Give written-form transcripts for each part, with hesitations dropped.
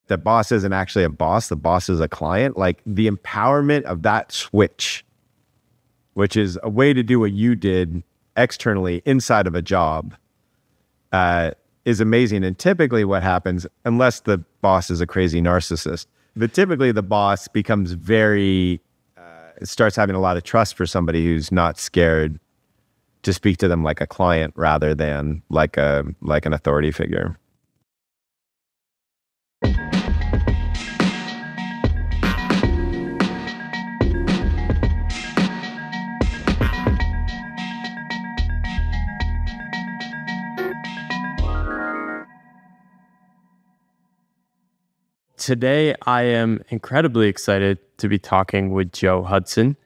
the boss isn't actually a boss, the boss is a client. Like the empowerment of that switch, which is a way to do what you did externally inside of a job, is amazing. And typically what happens, unless the boss is a crazy narcissist, but typically the boss becomes starts having a lot of trust for somebody who's not scared to speak to them like a client rather than like an authority figure. Today, I am incredibly excited to be talking with Joe Hudson.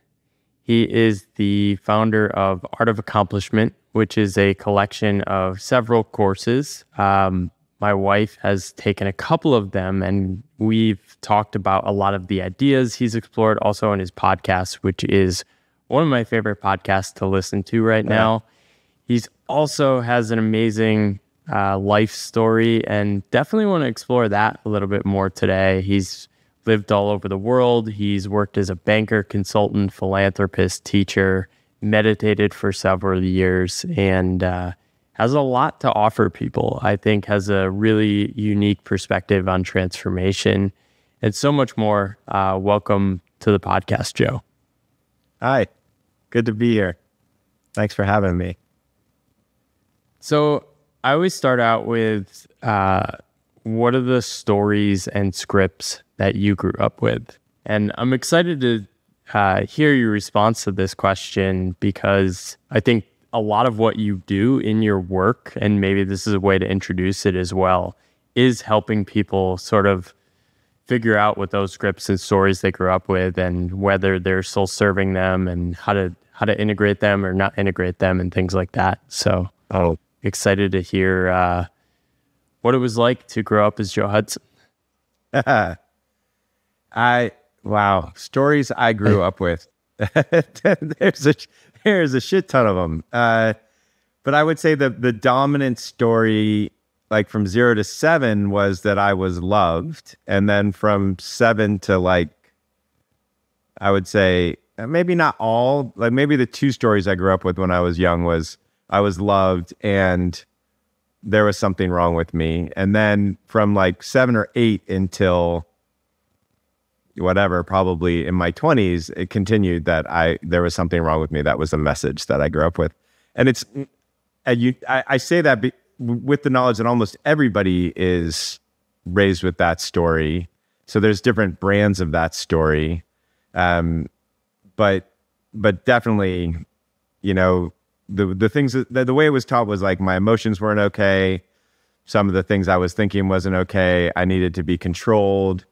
He is the founder of Art of Accomplishment, which is a collection of several courses. My wife has taken a couple of them, and we've talked about a lot of the ideas he's explored also on his podcast, which is one of my favorite podcasts to listen to right now. He's also has an amazing life story, and definitely want to explore that a little bit more today. He's lived all over the world. He's worked as a banker, consultant, philanthropist, teacher, meditated for several years, and has a lot to offer people. I think has a really unique perspective on transformation and so much more. Welcome to the podcast, Joe. Hi, good to be here. Thanks for having me. So I always start out with what are the stories and scripts that you grew up with? And I'm excited to hear your response to this question, because I think a lot of what you do in your work, and maybe this is a way to introduce it as well, is helping people sort of figure out what those scripts and stories they grew up with and whether they're still serving them and how to integrate them or not integrate them and things like that. So excited to hear what it was like to grow up as Joe Hudson. Wow, stories I grew up with. There's a shit ton of them. But I would say the dominant story, like from 0 to 7, was that I was loved. And then from 7 to I would say maybe not all, like maybe the 2 stories I grew up with when I was young was I was loved and there was something wrong with me. And then from 7 or 8 until whatever, probably in my 20s, it continued that there was something wrong with me. That was the message that I grew up with. And I say that with the knowledge that almost everybody is raised with that story. So there's different brands of that story. But definitely, the things the way it was taught was my emotions weren't okay. Some of the things I was thinking wasn't okay. I needed to be controlled.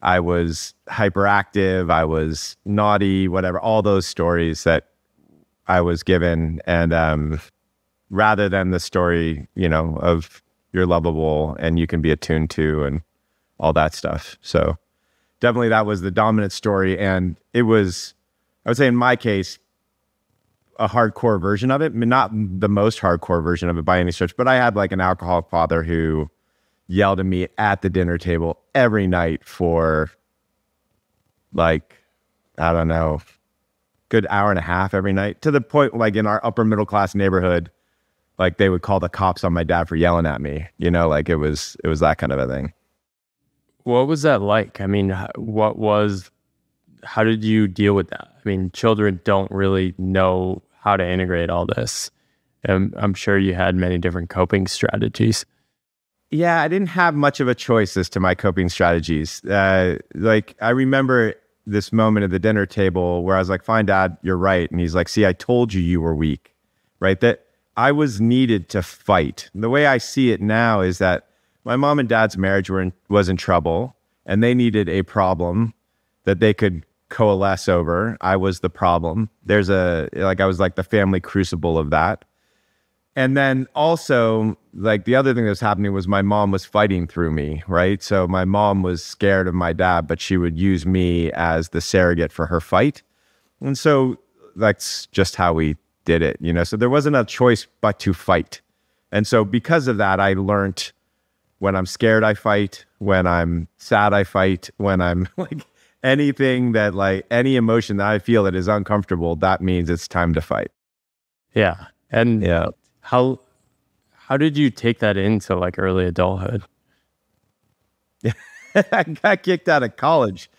I was hyperactive. I was naughty, whatever, all those stories that I was given. And rather than the story, of you're lovable and you can be attuned to and all that stuff. So definitely that was the dominant story. And it was, I would say in my case, a hardcore version of it. I mean, not the most hardcore version of it by any stretch, but I had an alcoholic father who yelled at me at the dinner table every night for I don't know, good hour and a half every night, to the point in our upper middle class neighborhood, they would call the cops on my dad for yelling at me, it was that kind of a thing. What was that like? I mean, how did you deal with that? I mean, children don't really know how to integrate all this. I'm sure you had many different coping strategies. Yeah, I didn't have much of a choice as to my coping strategies. I remember this moment at the dinner table where I was like, fine, Dad, you're right. And he's like, see, I told you were weak, right? That I was needed to fight. And the way I see it now is that my mom and dad's marriage was in trouble, and they needed a problem that they could coalesce over. I was the problem. I was the family crucible of that. And then also, the other thing that was happening was my mom was fighting through me, right? So my mom was scared of my dad, but she would use me as the surrogate for her fight. And so that's just how we did it, So there wasn't a choice but to fight. And so because of that, I learned When I'm scared, I fight. When I'm sad, I fight. When I'm like anything that like any emotion that I feel that is uncomfortable, that means it's time to fight. Yeah. And Yeah. how did you take that into like early adulthood? I got kicked out of college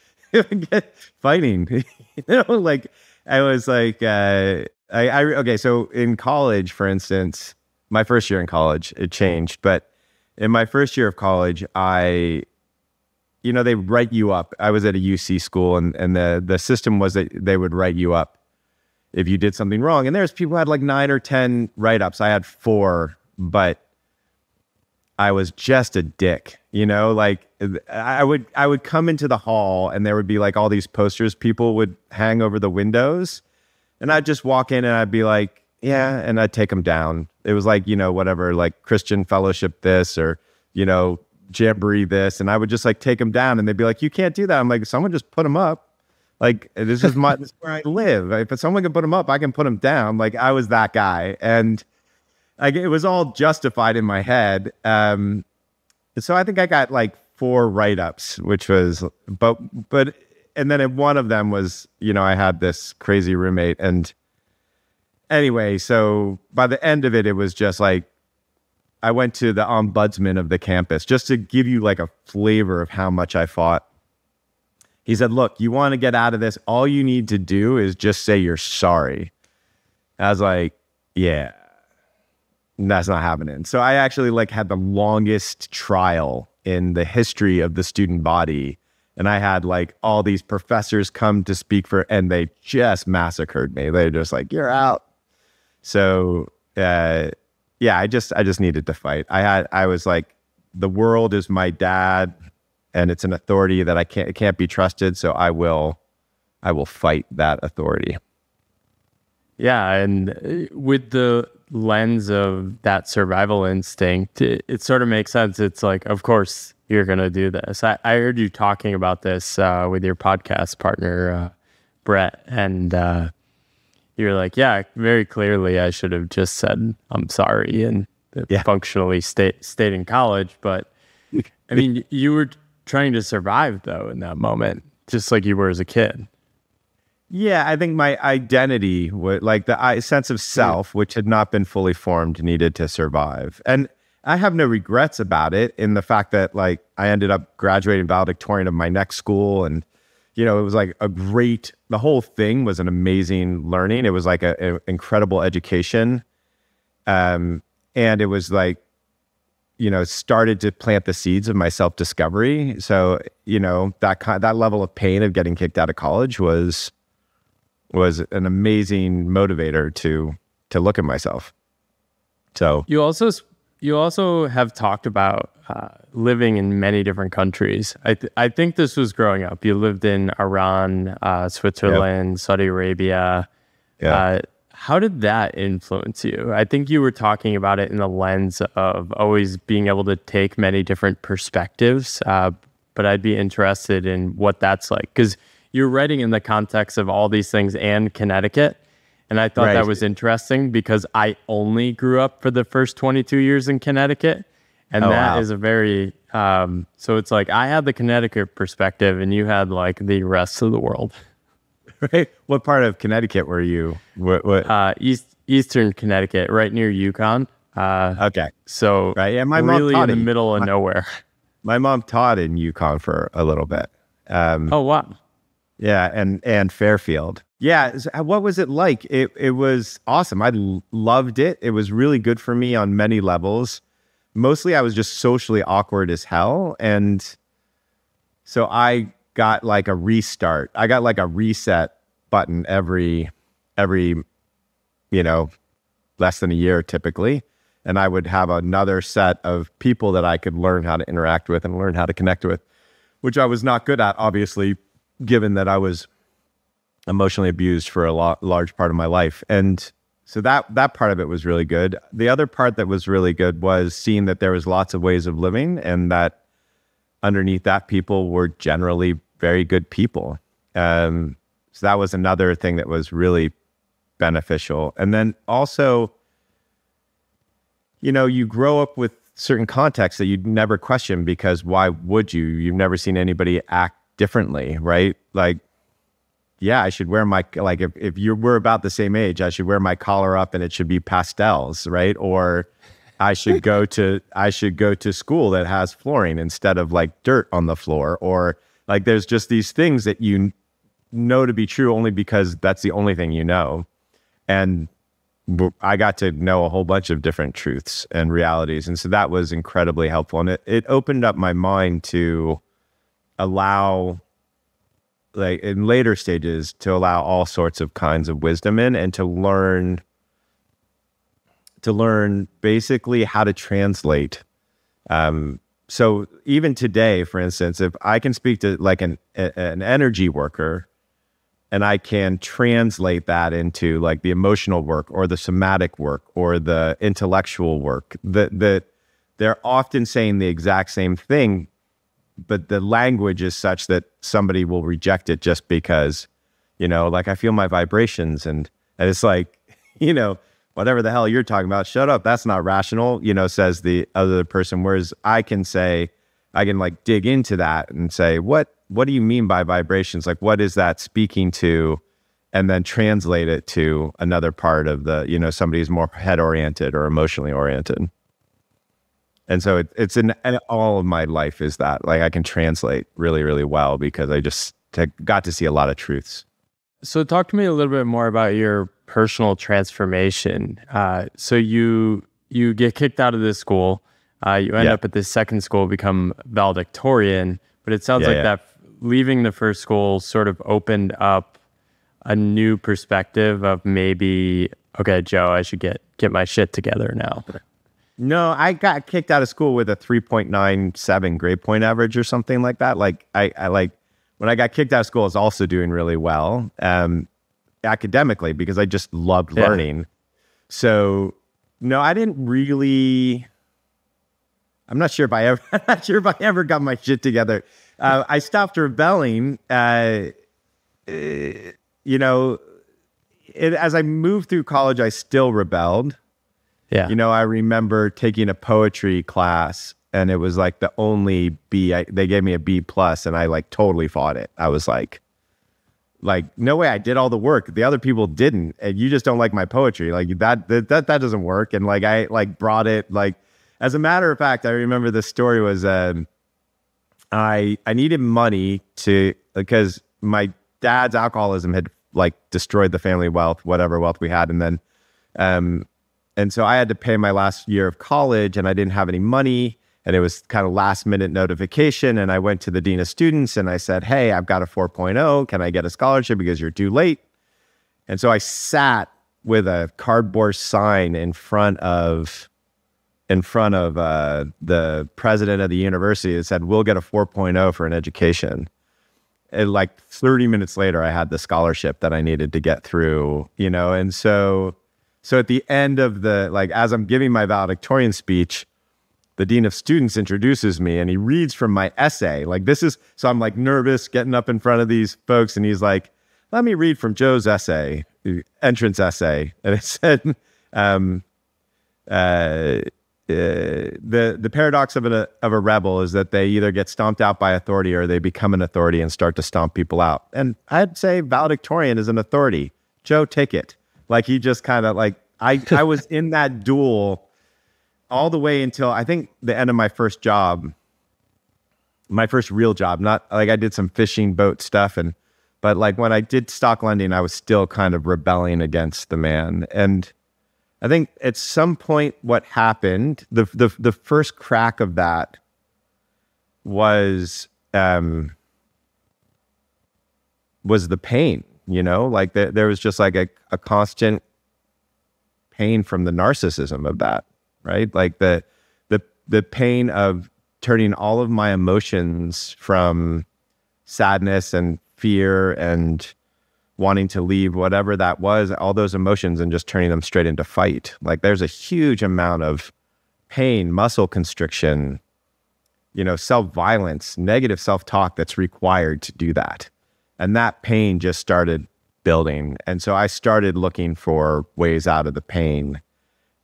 fighting. Like I was like, okay. So in college, for instance, my first year in college, it changed. But in my first year of college, they write you up. I was at a UC school, and the system was that they would write you up if you did something wrong. And there's people who had like 9 or 10 write-ups. I had 4, but I was just a dick, like I would come into the hall and there would be like all these posters people would hang over the windows, and I'd just walk in and I'd be like, yeah, and I'd take them down. It was like, whatever, like Christian Fellowship this, or, Jamboree this. And I would just like take them down, and they'd be like, you can't do that. I'm like, someone just put them up. Like, this is where I live. If someone can put them up, I can put them down. Like, I was that guy. And it was all justified in my head. So I think I got like 4 write-ups, which was, and then one of them was, I had this crazy roommate. And anyway, so by the end of it, it was just like, I went to the ombudsman of the campus just to give you like a flavor of how much I fought. He said, look, you want to get out of this, all you need to do is just say you're sorry. I was like, yeah. That's not happening. So I actually like had the longest trial in the history of the student body. And I had like all these professors come to speak and they just massacred me. They're just like, you're out. So, yeah, I just needed to fight. I was like, the world is my dad and it's an authority that it can't be trusted. So I will fight that authority. Yeah. And with the lens of that survival instinct, it sort of makes sense. It's like, of course you're going to do this. I heard you talking about this with your podcast partner, Brett, and you're like, yeah, very clearly I should have just said, I'm sorry, and functionally stayed in college. But I mean, you were trying to survive though in that moment, just like you were as a kid. Yeah, I think my identity, like the sense of self, which had not been fully formed, needed to survive. And I have no regrets about it, in the fact that like I ended up graduating valedictorian of my next school. And, it was like the whole thing was an amazing learning. It was like an incredible education. And it was like, started to plant the seeds of my self-discovery. So, that level of pain of getting kicked out of college was an amazing motivator to look at myself. So you also have talked about living in many different countries. I think this was growing up. You lived in Iran, Switzerland, Saudi Arabia. Yeah. How did that influence you? I think you were talking about it in the lens of always being able to take many different perspectives. But I'd be interested in what that's like, because you're writing in the context of all these things and Connecticut. And I thought that was interesting, because I only grew up for the first 22 years in Connecticut. And is a very, so it's like I had the Connecticut perspective and you had like the rest of the world. Right. What part of Connecticut were you? What? Eastern Connecticut, right near Yukon. Okay. So my mom really taught in the middle of nowhere. My mom taught in Yukon for a little bit. Oh, wow. Yeah, and Fairfield. Yeah, what was it like? It was awesome. I loved it. It was really good for me on many levels. Mostly I was just socially awkward as hell. And so I got like a restart. I got like a reset button every less than a year typically. And I would have another set of people that I could learn how to interact with and learn how to connect with, which I was not good at, obviously, given that I was emotionally abused for a large part of my life. And so that part of it was really good. The other part that was really good was seeing that there was lots of ways of living, and that underneath that, people were generally very good people. So that was another thing that was really beneficial. And then also, you grow up with certain contexts that you'd never question, because why would you? You've never seen anybody act differently, right? Like, yeah, I should wear my, like, if we're about the same age, I should wear my collar up and it should be pastels, right? Or I should go to school that has flooring instead of like dirt on the floor. Or like, there's just these things that you know to be true only because that's the only thing you know. And I got to know a whole bunch of different truths and realities. And so that was incredibly helpful. And it opened up my mind to allow, like in later stages, to allow all sorts of kinds of wisdom in, and to learn basically how to translate. So even today, for instance, if I can speak to like an energy worker, and I can translate that into like the emotional work or the somatic work or the intellectual work, that they're often saying the exact same thing, but the language is such that somebody will reject it just because, like, I feel my vibrations, and it's like, whatever the hell you're talking about, shut up, that's not rational, says the other person. Whereas I can like dig into that and say, what do you mean by vibrations? Like, what is that speaking to? And then translate it to another part of the, somebody who's more head oriented or emotionally oriented. And so it's in all of my life is that, like, I can translate really, really well because I just got to see a lot of truths. So talk to me a little bit more about your personal transformation. So you get kicked out of this school. You end up at this second school, become valedictorian. But it sounds like that leaving the first school sort of opened up a new perspective of maybe, okay, Joe, I should get my shit together now. No, I got kicked out of school with a 3.97 grade point average or something like that. Like I like when I got kicked out of school, I was also doing really well academically because I just loved learning. So no, I didn't really. I'm not sure if I ever got my shit together. I stopped rebelling. As I moved through college, I still rebelled. Yeah. I remember taking a poetry class, and it was like the only B. They gave me a B+, and I like totally fought it. I was like, no way, I did all the work. The other people didn't, and you just don't like my poetry. Like that doesn't work. And like I like brought it like. As a matter of fact, I remember the story was I needed money because my dad's alcoholism had like destroyed the family wealth, whatever wealth we had, and then and so I had to pay my last year of college, and I didn't have any money, and it was kind of last minute notification, and I went to the dean of students and I said, "Hey, I've got a 4.0. Can I get a scholarship because you're too late?" And so I sat with a cardboard sign in front of the president of the university that said, "We'll get a 4.0 for an education." And like 30 minutes later, I had the scholarship that I needed to get through, and so at the end of as I'm giving my valedictorian speech, the dean of students introduces me and he reads from my essay. So I'm like nervous getting up in front of these folks, and he's like, "Let me read from Joe's essay, entrance essay." And it said, the paradox of a rebel is that they either get stomped out by authority or they become an authority and start to stomp people out. And I'd say valedictorian is an authority. Joe, take it. Like he just kind of like, I was in that duel all the way until I think the end of my first job, my first real job. Not like I did some fishing boat stuff, but like when I did stock lending, I was still kind of rebelling against the man. And I think at some point what happened, the first crack of that was the pain, like there was just like a constant pain from the narcissism of that, right? Like the pain of turning all of my emotions from sadness and fear and wanting to leave, whatever that was, all those emotions, and just turning them straight into fight. Like there's a huge amount of pain, muscle constriction, self-violence, negative self-talk that's required to do that. And that pain just started building. And so I started looking for ways out of the pain.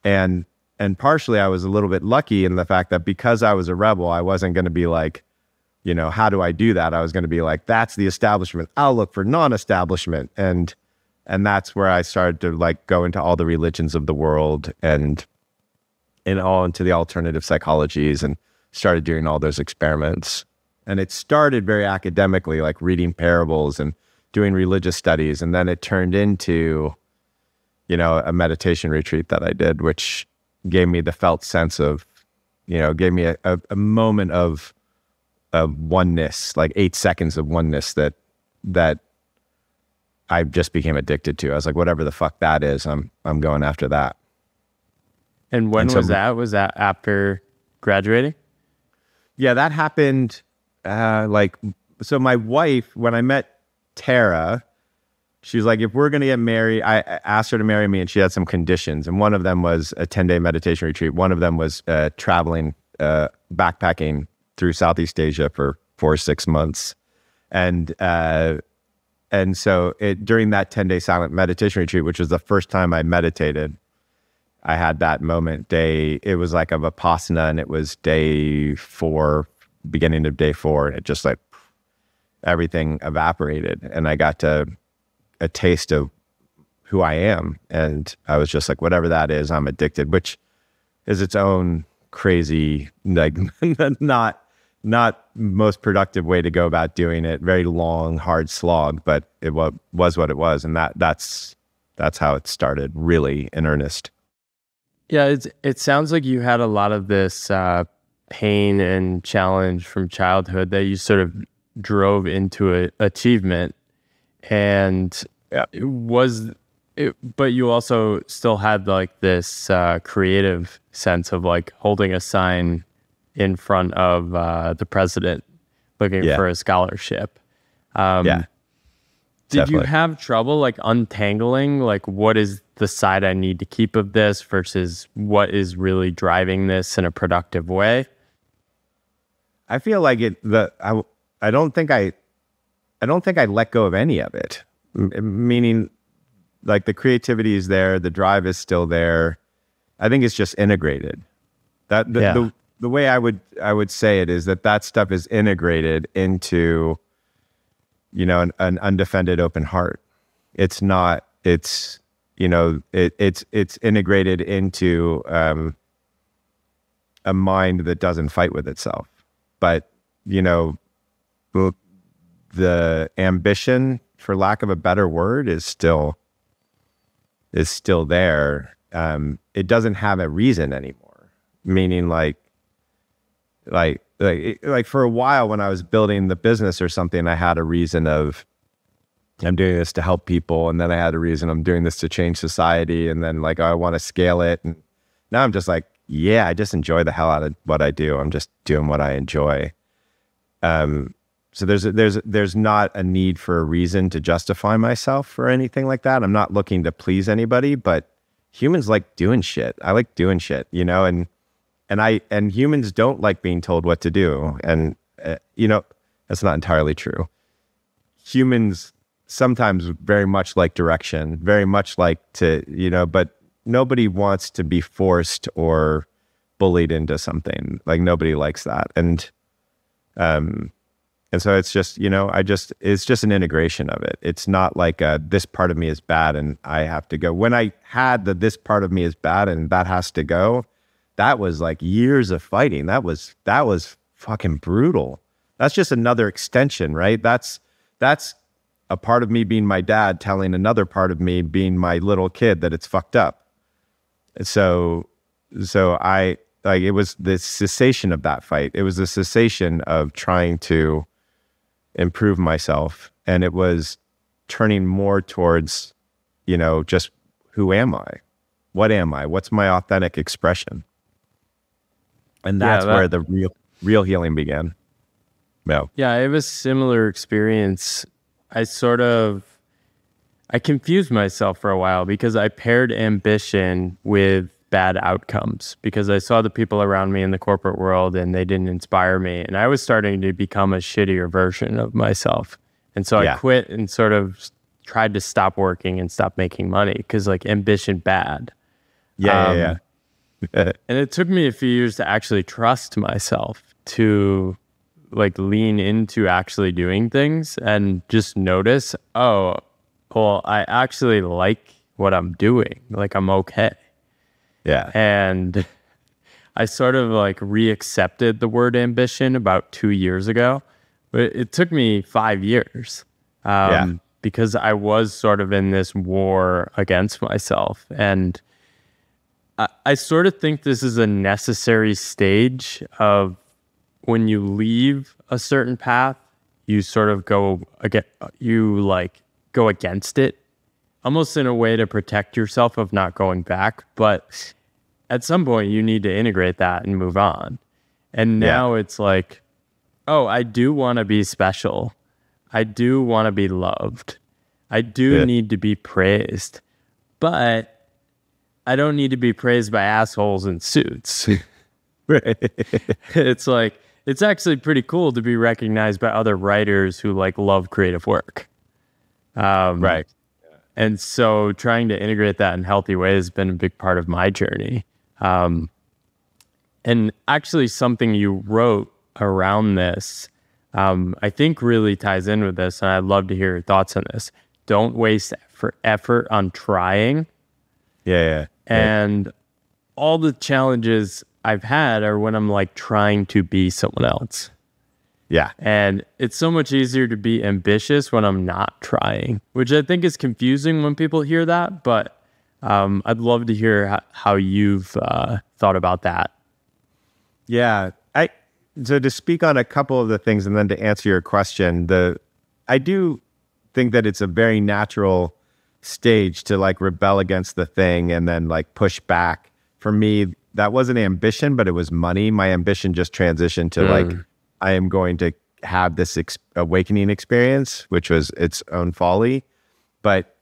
And and partially I was a little bit lucky in the fact that because I was a rebel, I wasn't going to be like, how do I do that? I was going to be like, that's the establishment. I'll look for non-establishment. And that's where I started to like go into all the religions of the world and all into the alternative psychologies and started doing all those experiments. And it started very academically, like reading parables and doing religious studies. And then it turned into, a meditation retreat that I did, which gave me the felt sense of, gave me a moment of oneness, like 8 seconds of oneness that I just became addicted to. I was like, whatever the fuck that is, I'm going after that. And when was that? Was that after graduating? Yeah, that happened. So my wife, when I met Tara, she was like, if we're going to get married, I asked her to marry me, and she had some conditions. And one of them was a 10-day meditation retreat. One of them was traveling, backpacking through Southeast Asia for 4 or 6 months. And so during that 10-day silent meditation retreat, which was the first time I meditated, I had that moment. It was like a Vipassana, and it was day 4, beginning of day 4, and it just like everything evaporated, and I got a taste of who I am, and I was just like, whatever that is, I'm addicted, which is its own crazy, like not most productive way to go about doing it. Very long, hard slog, but it was what it was, and that's how it started, really in earnest. Yeah, it sounds like you had a lot of this pain and challenge from childhood that you sort of drove into achievement, and but you also still had like this creative sense of like holding a sign in front of the president looking for a scholarship. Did you have trouble like untangling like what is the side I need to keep of this versus what is really driving this in a productive way? I feel like I don't think I let go of any of it. Meaning, like the creativity is there, the drive is still there. I think it's just integrated. The way I would say it is that stuff is integrated into, an undefended open heart. It's not. It's it's integrated into a mind that doesn't fight with itself. But the ambition, for lack of a better word, is still there. It doesn't have a reason anymore. Meaning, like for a while when I was building the business or something, I had a reason of I'm doing this to help people, and then I had a reason I'm doing this to change society, and then like I want to scale it, and now I'm just like, I just enjoy the hell out of what I do. I'm just doing what I enjoy. So there's not a need for a reason to justify myself or anything like that. I'm not looking to please anybody, but humans like doing shit. I like doing shit, and humans don't like being told what to do. And that's not entirely true. Humans sometimes very much like direction, very much like to, but nobody wants to be forced or bullied into something. Like nobody likes that. And so it's just, it's just an integration of it. It's not like this part of me is bad and I have to go. When I had this part of me is bad and that has to go, that was like years of fighting. That was fucking brutal. That's just another extension, right? That's a part of me being my dad telling another part of me being my little kid that it's fucked up. So I, like, it was the cessation of that fight. It was the cessation of trying to improve myself. And it was turning more towards, just who am I? What am I? What's my authentic expression? And that's where the real healing began. Yeah, I have a similar experience. I confused myself for a while because I paired ambition with bad outcomes because I saw the people around me in the corporate world and they didn't inspire me. And I was starting to become a shittier version of myself. And so I quit and sort of tried to stop working and stop making money because like ambition bad. And it took me a few years to actually trust myself to like lean into actually doing things and just notice, oh, well, I actually like what I'm doing. Like I'm okay. Yeah. And I sort of like reaccepted the word ambition about 2 years ago, but it took me 5 years because I was sort of in this war against myself. And I sort of think this is a necessary stage of when you leave a certain path, you sort of go against it, almost in a way to protect yourself of not going back. But at some point, you need to integrate that and move on. And now it's like, oh, I do want to be special. I do want to be loved. I do need to be praised. But I don't need to be praised by assholes in suits. It's like, it's actually pretty cool to be recognized by other writers who like love creative work. Right. And so trying to integrate that in healthy ways has been a big part of my journey. And actually something you wrote around this, I think really ties in with this. And I'd love to hear your thoughts on this. Don't waste effort on trying. Yeah. And all the challenges I've had are when I'm like trying to be someone else. Yeah. And it's so much easier to be ambitious when I'm not trying, which I think is confusing when people hear that. But I'd love to hear how you've thought about that. Yeah. So to speak on a couple of the things and then to answer your question, I do think that it's a very natural stage to like rebel against the thing and then like push back. For me, that wasn't ambition, but it was money. My ambition just transitioned to like, I am going to have this awakening experience, which was its own folly. But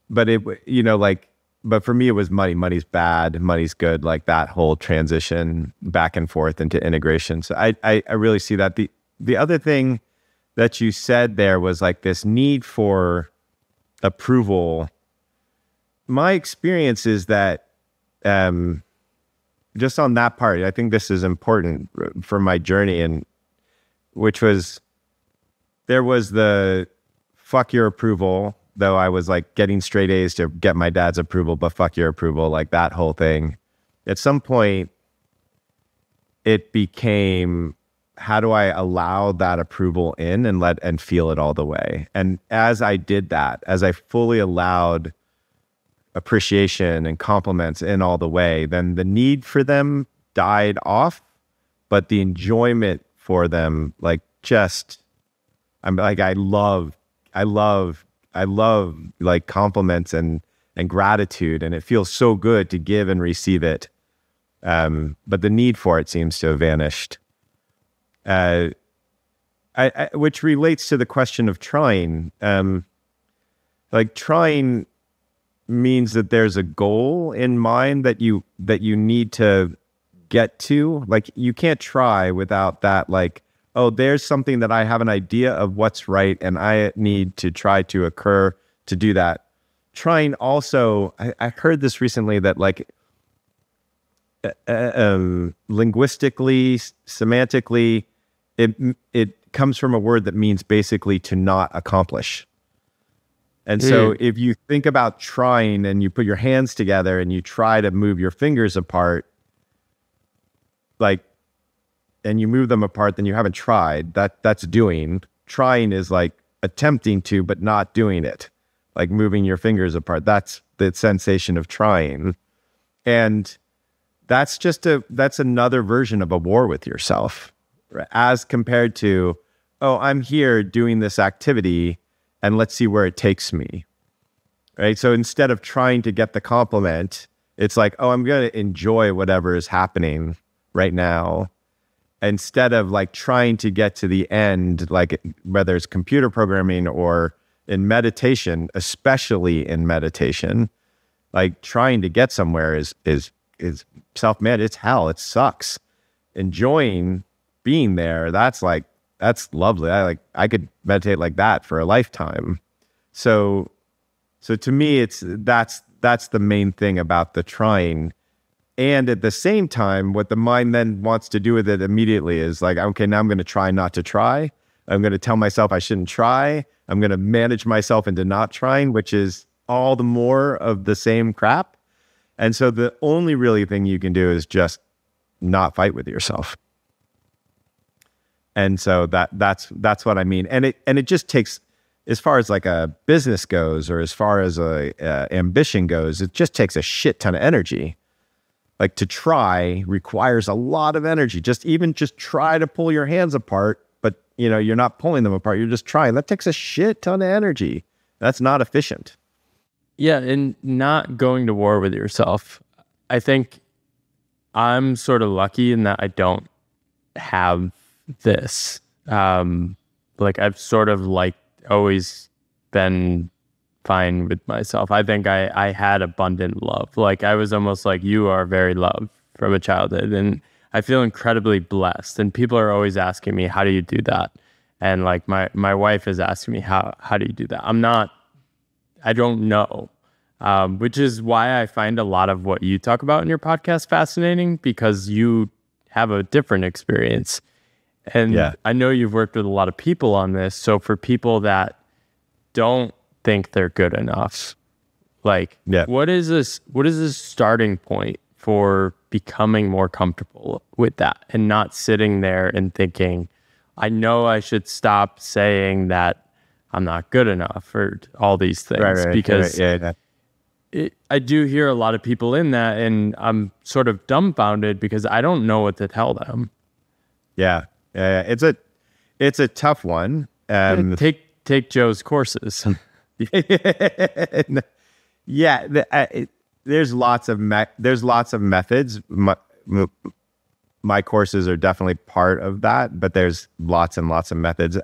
it, but for me, it was money. Money's bad. Money's good. Like that whole transition back and forth into integration. So I really see that. The other thing that you said there was like this need for approval. My experience is that, just on that part, I think this is important for my journey, and which was, there was the fuck your approval, though I was like getting straight A's to get my dad's approval, but fuck your approval, like that whole thing. At some point, it became, how do I allow that approval in and feel it all the way? And as I did that, as I fully allowed appreciation and compliments in all the way, then the need for them died off, but the enjoyment for them, like just, I'm like, I love like compliments and gratitude, and it feels so good to give and receive it. But the need for it seems to have vanished. Which relates to the question of trying. Like trying means that there's a goal in mind that you need to get to. Like you can't try without that, like, oh, there's something that I have an idea of what's right and I need to try to occur to do that. Trying also, I heard this recently that like linguistically, semantically, it comes from a word that means basically to not accomplish. And so if you think about trying and you put your hands together and you try to move your fingers apart, like, and you move them apart, then you haven't tried. That's doing. Trying is like attempting to, but not doing it. Like moving your fingers apart. That's the sensation of trying. And that's another version of a war with yourself, right? As compared to, oh, I'm here doing this activity and let's see where it takes me, right? So instead of trying to get the compliment, it's like, oh, I'm going to enjoy whatever is happening right now. Instead of like trying to get to the end, like whether it's computer programming or in meditation, especially in meditation, like trying to get somewhere is self-made. It's hell. It sucks. Enjoying being there, that's lovely. I could meditate like that for a lifetime. So to me, that's the main thing about the trying. And at the same time, what the mind then wants to do with it immediately is like, okay, now I'm going to try not to try. I'm going to tell myself I shouldn't try. I'm going to manage myself into not trying, which is all the more of the same crap. And so the only really thing you can do is just not fight with yourself. And so that's what I mean. And it just takes, as far as like a business goes, or as far as a ambition goes, it just takes a shit ton of energy. Like to try requires a lot of energy. Just try to pull your hands apart, but you're not pulling them apart. You're just trying. That takes a shit ton of energy. That's not efficient. Yeah, and not going to war with yourself. I think I'm sort of lucky in that I don't have this. Like I've sort of always been fine with myself. I think I had abundant love. Like I was almost like you are very loved from a childhood, and I feel incredibly blessed. And people are always asking me, how do you do that? And like my wife is asking me, how do you do that? I don't know. Which is why I find a lot of what you talk about in your podcast fascinating, because you have a different experience. And I know you've worked with a lot of people on this. So for people that don't think they're good enough, what is this starting point for becoming more comfortable with that and not sitting there and thinking, I know I should stop saying that I'm not good enough or all these things, right, because I do hear a lot of people in that, and I'm sort of dumbfounded because I don't know what to tell them. Yeah. It's a tough one. Take Joe's courses. There's lots of methods. My courses are definitely part of that, but there's lots and lots of methods.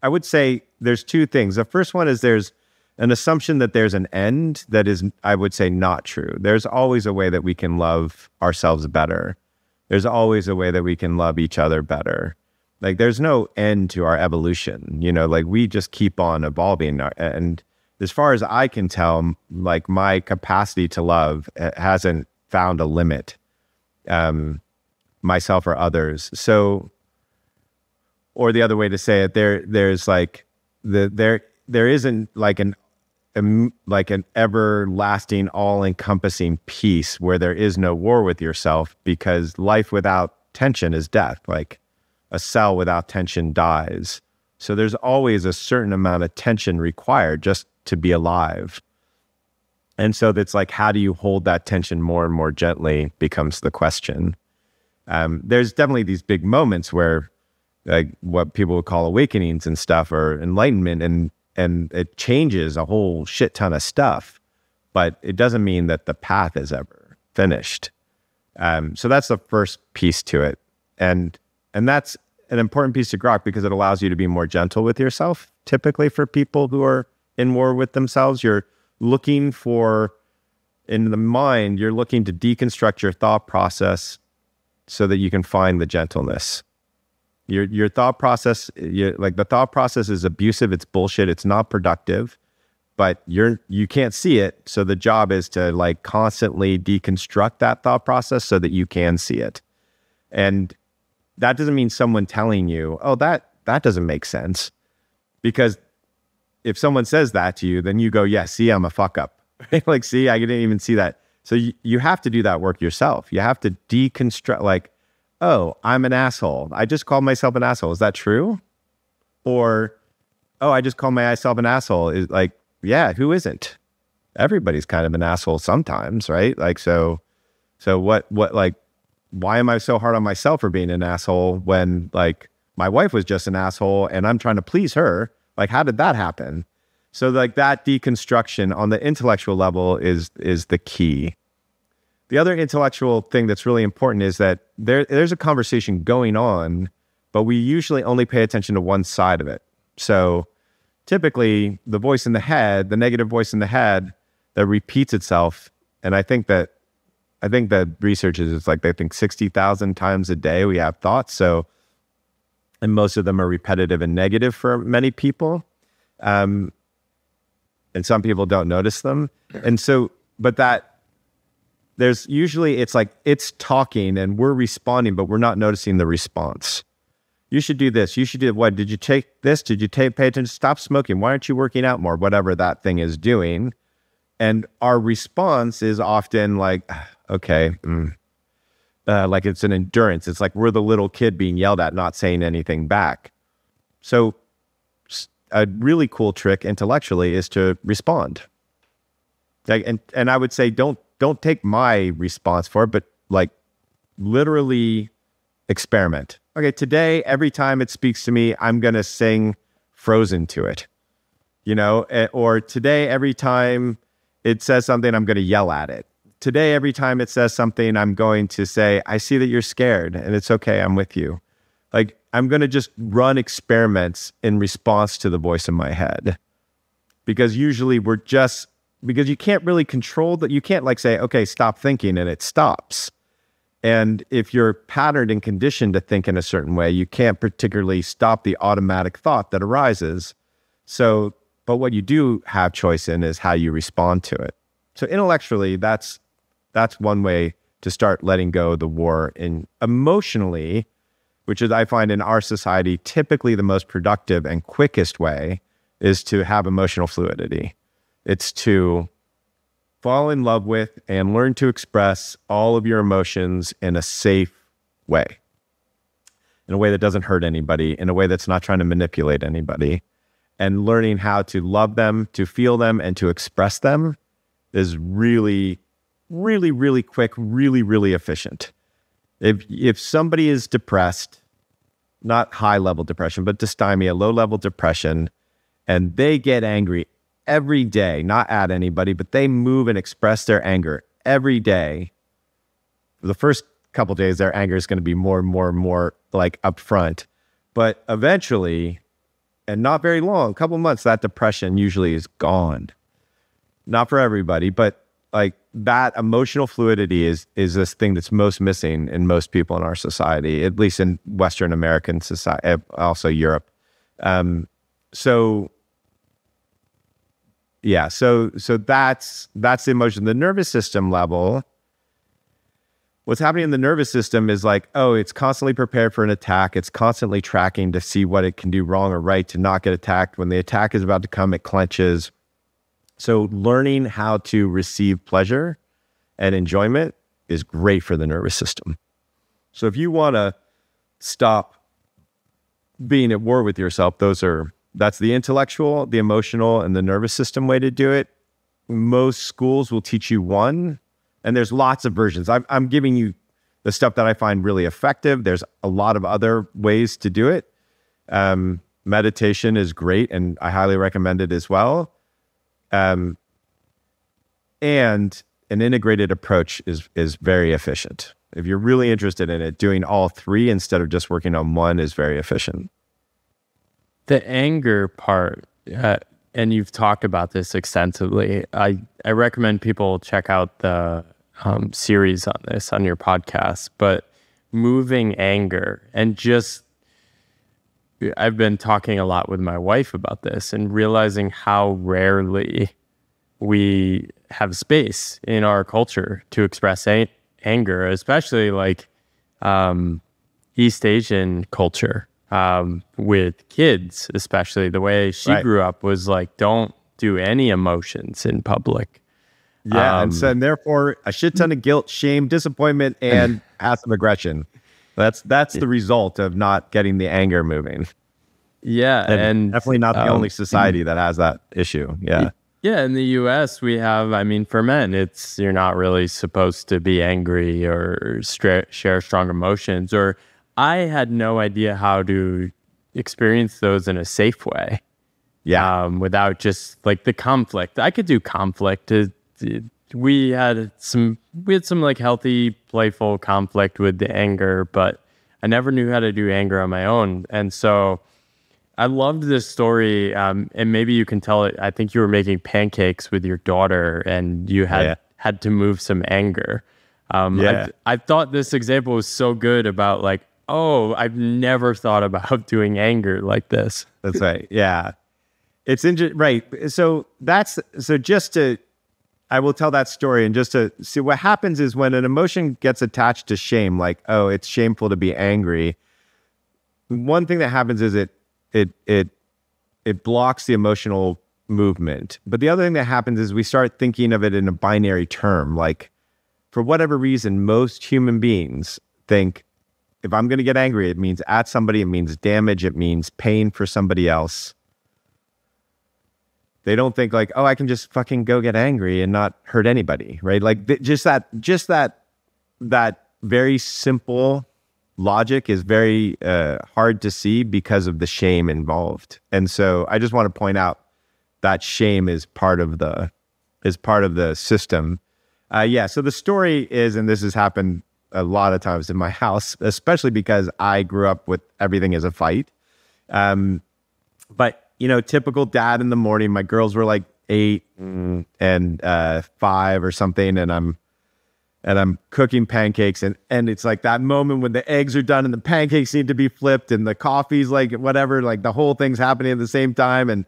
I would say there's two things. The first one is there's an assumption that there's an end that is, I would say, not true. There's always a way that we can love ourselves better. There's always a way that we can love each other better. Like there's no end to our evolution, like we just keep on evolving. And as far as I can tell, like my capacity to love hasn't found a limit, myself or others. So, or the other way to say it, there's like there isn't like an everlasting, all-encompassing peace where there is no war with yourself, because life without tension is death. Like a cell without tension dies. So there's always a certain amount of tension required just to be alive. And so that's like, how do you hold that tension more and more gently becomes the question. There's definitely these big moments where like what people would call awakenings and stuff, or enlightenment, and it changes a whole shit ton of stuff, but it doesn't mean that the path is ever finished. So that's the first piece to it. And that's an important piece to grok, because it allows you to be more gentle with yourself. Typically for people who are in war with themselves, you're looking for, in the mind, you're looking to deconstruct your thought process so that you can find the gentleness. Your thought process, the thought process is abusive, it's bullshit, it's not productive, but you can't see it. So the job is to like constantly deconstruct that thought process so that you can see it. And that doesn't mean someone telling you, oh, that doesn't make sense. Because if someone says that to you, then you go, yeah, see, I'm a fuck up. Like, see, I didn't even see that. So you have to do that work yourself. You have to deconstruct, like, oh, I'm an asshole. I just called myself an asshole. Is that true? Or, oh, I just called myself an asshole. Is like, yeah, who isn't? Everybody's kind of an asshole sometimes, right? Like, so what, like, why am I so hard on myself for being an asshole when like my wife was just an asshole and I'm trying to please her? Like, how did that happen? So like that deconstruction on the intellectual level is the key. The other intellectual thing that's really important is that there's a conversation going on, but we usually only pay attention to one side of it. So typically the voice in the head, the negative voice in the head that repeats itself, and I think that research is it's like they think 60,000 times a day we have thoughts. So, and most of them are repetitive and negative for many people. And some people don't notice them. And so, but that there's usually, it's like it's talking and we're responding, but we're not noticing the response. You should do this. You should do what? Did you take this? Did you pay attention? Stop smoking. Why aren't you working out more? Whatever that thing is doing. And our response is often like, okay, like it's an endurance. It's like we're the little kid being yelled at, not saying anything back. So a really cool trick intellectually is to respond. Like, and I would say, don't take my response for it, but like literally experiment. Okay, today, every time it speaks to me, I'm going to sing Frozen to it, you know, or today, every time it says something, I'm going to yell at it. Today, every time it says something, I'm going to say, I see that you're scared and it's okay. I'm with you. Like, I'm going to just run experiments in response to the voice in my head, because usually because you can't really control that. You can't like say, okay, stop thinking, and it stops. And if you're patterned and conditioned to think in a certain way, you can't particularly stop the automatic thought that arises. So, but what you do have choice in is how you respond to it. So intellectually, that's one way to start letting go of the war. And emotionally, which is, I find in our society, typically the most productive and quickest way, is to have emotional fluidity. It's to fall in love with and learn to express all of your emotions in a safe way, in a way that doesn't hurt anybody, in a way that's not trying to manipulate anybody. And learning how to love them, to feel them, and to express them is really, really, really quick, really, really efficient. If somebody is depressed, not high-level depression, but dysthymia, low-level depression, and they get angry every day, not at anybody, but they move and express their anger every day. For the first couple of days, their anger is going to be more and more and more like upfront. But eventually, and not very long, a couple of months, that depression usually is gone. Not for everybody, but like that emotional fluidity is this thing that's most missing in most people in our society, at least in Western American society, also Europe. So that's the emotion. The nervous system level, what's happening in the nervous system is like, oh, it's constantly prepared for an attack. It's constantly tracking to see what it can do wrong or right to not get attacked. When the attack is about to come, it clenches. So learning how to receive pleasure and enjoyment is great for the nervous system. So if you want to stop being at war with yourself, that's the intellectual, the emotional, and the nervous system way to do it. Most schools will teach you one, and there's lots of versions. I'm giving you the stuff that I find really effective. There's a lot of other ways to do it. Meditation is great, and I highly recommend it as well. And an integrated approach is very efficient. If you're really interested in it, doing all three instead of just working on one is very efficient. The anger part, and you've talked about this extensively. I recommend people check out the series on this on your podcast, but moving anger and just, I've been talking a lot with my wife about this and realizing how rarely we have space in our culture to express anger, especially like East Asian culture. With kids, especially the way she grew up was like, don't do any emotions in public. Yeah. And therefore a shit ton of guilt, shame, disappointment, and passive aggression. That's the result of not getting the anger moving. Yeah. And definitely not the only society that has that issue. Yeah. Yeah. In the US we have, for men, you're not really supposed to be angry or share strong emotions, or I had no idea how to experience those in a safe way. Yeah. Without just like the conflict. I could do conflict. We had some like healthy, playful conflict with the anger, but I never knew how to do anger on my own. And so I loved this story. And maybe you can tell it. I think you were making pancakes with your daughter and you had to move some anger. I thought this example was so good about like, oh, I've never thought about doing anger like this. That's right. Yeah. It's right. So just to, I will tell that story. And just to see what happens is when an emotion gets attached to shame, like, oh, it's shameful to be angry. One thing that happens is it blocks the emotional movement. But the other thing that happens is we start thinking of it in a binary term. Like, for whatever reason, most human beings think, if I'm going to get angry, it means at somebody, it means damage, it means pain for somebody else. They don't think like, oh, I can just fucking go get angry and not hurt anybody, right? Like just that very simple logic is very hard to see because of the shame involved. And so I just want to point out that shame is part of the system. So the story is, and this has happened a lot of times in my house, especially because I grew up with everything as a fight. But typical dad in the morning, my girls were like 8 and 5 or something. And I'm cooking pancakes and it's like that moment when the eggs are done and the pancakes need to be flipped and the coffee's like whatever, like the whole thing's happening at the same time. And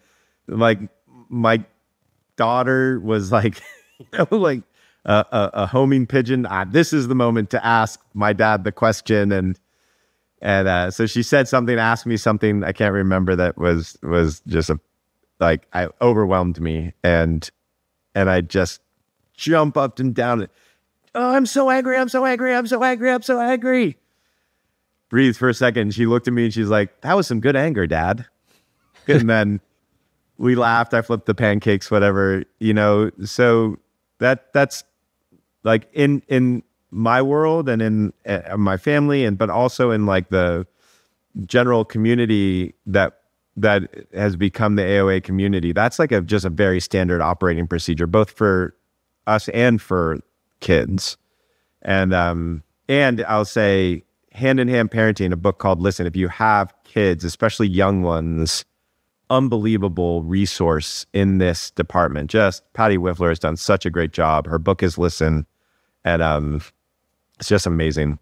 like my daughter was like, like a homing pigeon. This is the moment to ask my dad the question. And so she said something, asked me something, I can't remember, that was just I overwhelmed me. And I just jump up and down. Oh, I'm so angry. I'm so angry. I'm so angry. I'm so angry. Breathe for a second. She looked at me and she's like, that was some good anger, Dad. And then we laughed. I flipped the pancakes, whatever, so that's like in my world and in my family, but also in like the general community that has become the AOA community. That's like just a very standard operating procedure, both for us and for kids. And I'll say hand-in-hand parenting, a book called Listen, if you have kids, especially young ones, unbelievable resource in this department. Just Patty Wiffler has done such a great job. Her book is Listen, and it's just amazing.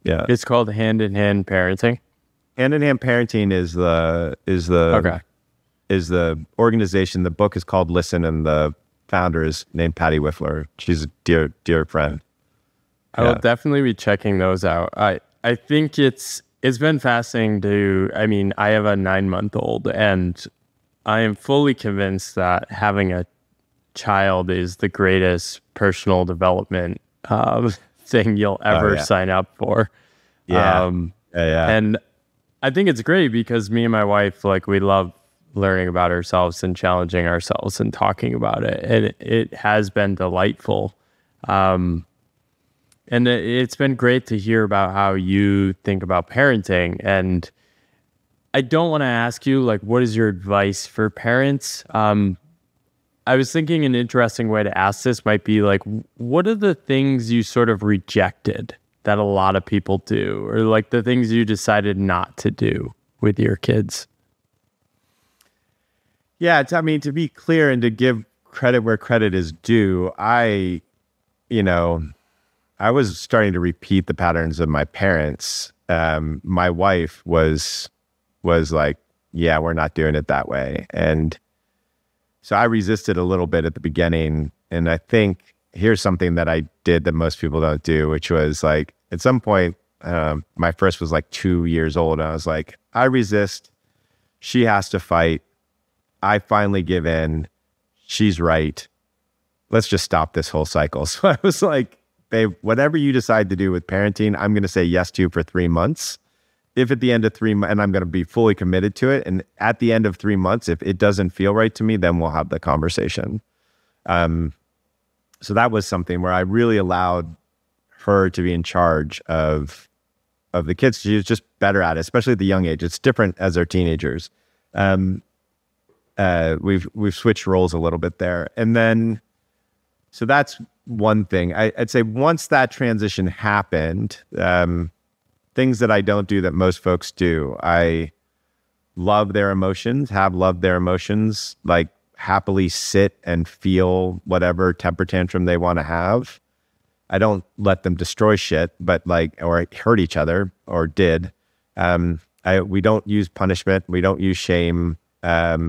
Yeah, it's called Hand-in-Hand Parenting. Hand-in-Hand Parenting is the organization. The book is called Listen, and the founder is named Patty Wiffler. She's a dear friend. I will definitely be checking those out. I think it's been fascinating I have a 9-month-old, and I am fully convinced that having a child is the greatest personal development thing you'll ever sign up for. Yeah. And I think it's great because me and my wife, we love learning about ourselves and challenging ourselves and talking about it. And it has been delightful. And it's been great to hear about how you think about parenting. And I don't want to ask you, what is your advice for parents? I was thinking an interesting way to ask this might be what are the things you sort of rejected that a lot of people do, or the things you decided not to do with your kids? Yeah, to be clear and to give credit where credit is due, I was starting to repeat the patterns of my parents. My wife was like, yeah, we're not doing it that way. And so I resisted a little bit at the beginning. And I think here's something that I did that most people don't do, which was at some point, my first was 2 years old. And I was like, I resist. She has to fight. I finally give in. She's right. Let's just stop this whole cycle. So I was like, babe, whatever you decide to do with parenting, I'm going to say yes to for 3 months. If at the end of 3 months, and I'm going to be fully committed to it. And at the end of 3 months, if it doesn't feel right to me, then we'll have the conversation. So that was something where I really allowed her to be in charge of the kids. She was just better at it, especially at the young age. It's different as they're teenagers. We've switched roles a little bit there. And then, so that's one thing. I'd say once that transition happened, things that I don't do that most folks do. I love their emotions, have loved their emotions, happily sit and feel whatever temper tantrum they want to have. I don't let them destroy shit, but or hurt each other, or did. We don't use punishment. We don't use shame. At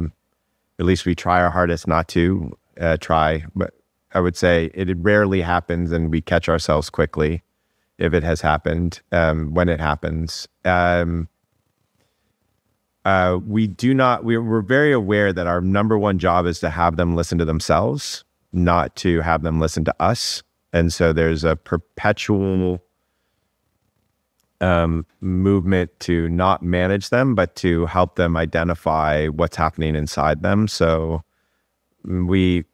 least we try our hardest not to try, but I would say it rarely happens, and we catch ourselves quickly if it has happened. When it happens, we're very aware that our number one job is to have them listen to themselves, not to have them listen to us. And so there's a perpetual movement to not manage them, but to help them identify what's happening inside them. So the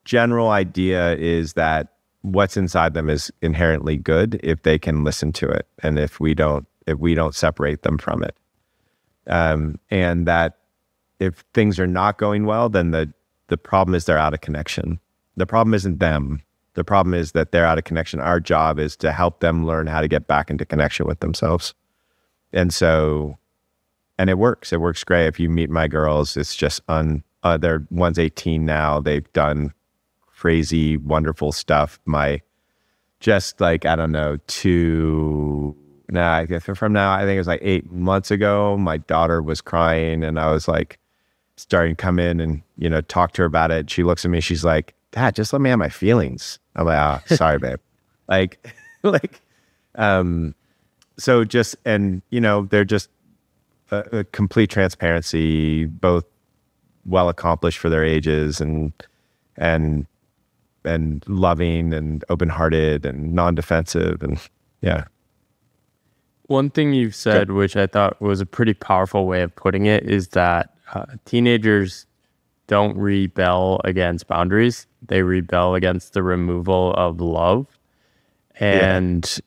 general idea is that what's inside them is inherently good if they can listen to it, and if we don't separate them from it, and that if things are not going well, then the problem is they're out of connection. The problem isn't them. The problem is that they're out of connection. Our job is to help them learn how to get back into connection with themselves. And so, and it works. It works great. If you meet my girls, it's just one's 18 now. They've done crazy, wonderful stuff. I guess from now, I think it was like 8 months ago, my daughter was crying, and I was like starting to come in and, talk to her about it. She looks at me, she's like, Dad, just let me have my feelings. I'm like, sorry, babe. So just, and they're just a complete transparency, both well accomplished for their ages, and loving and open-hearted and non-defensive, and yeah. One thing you've said, which I thought was a pretty powerful way of putting it, is that teenagers don't rebel against boundaries. They rebel against the removal of love. And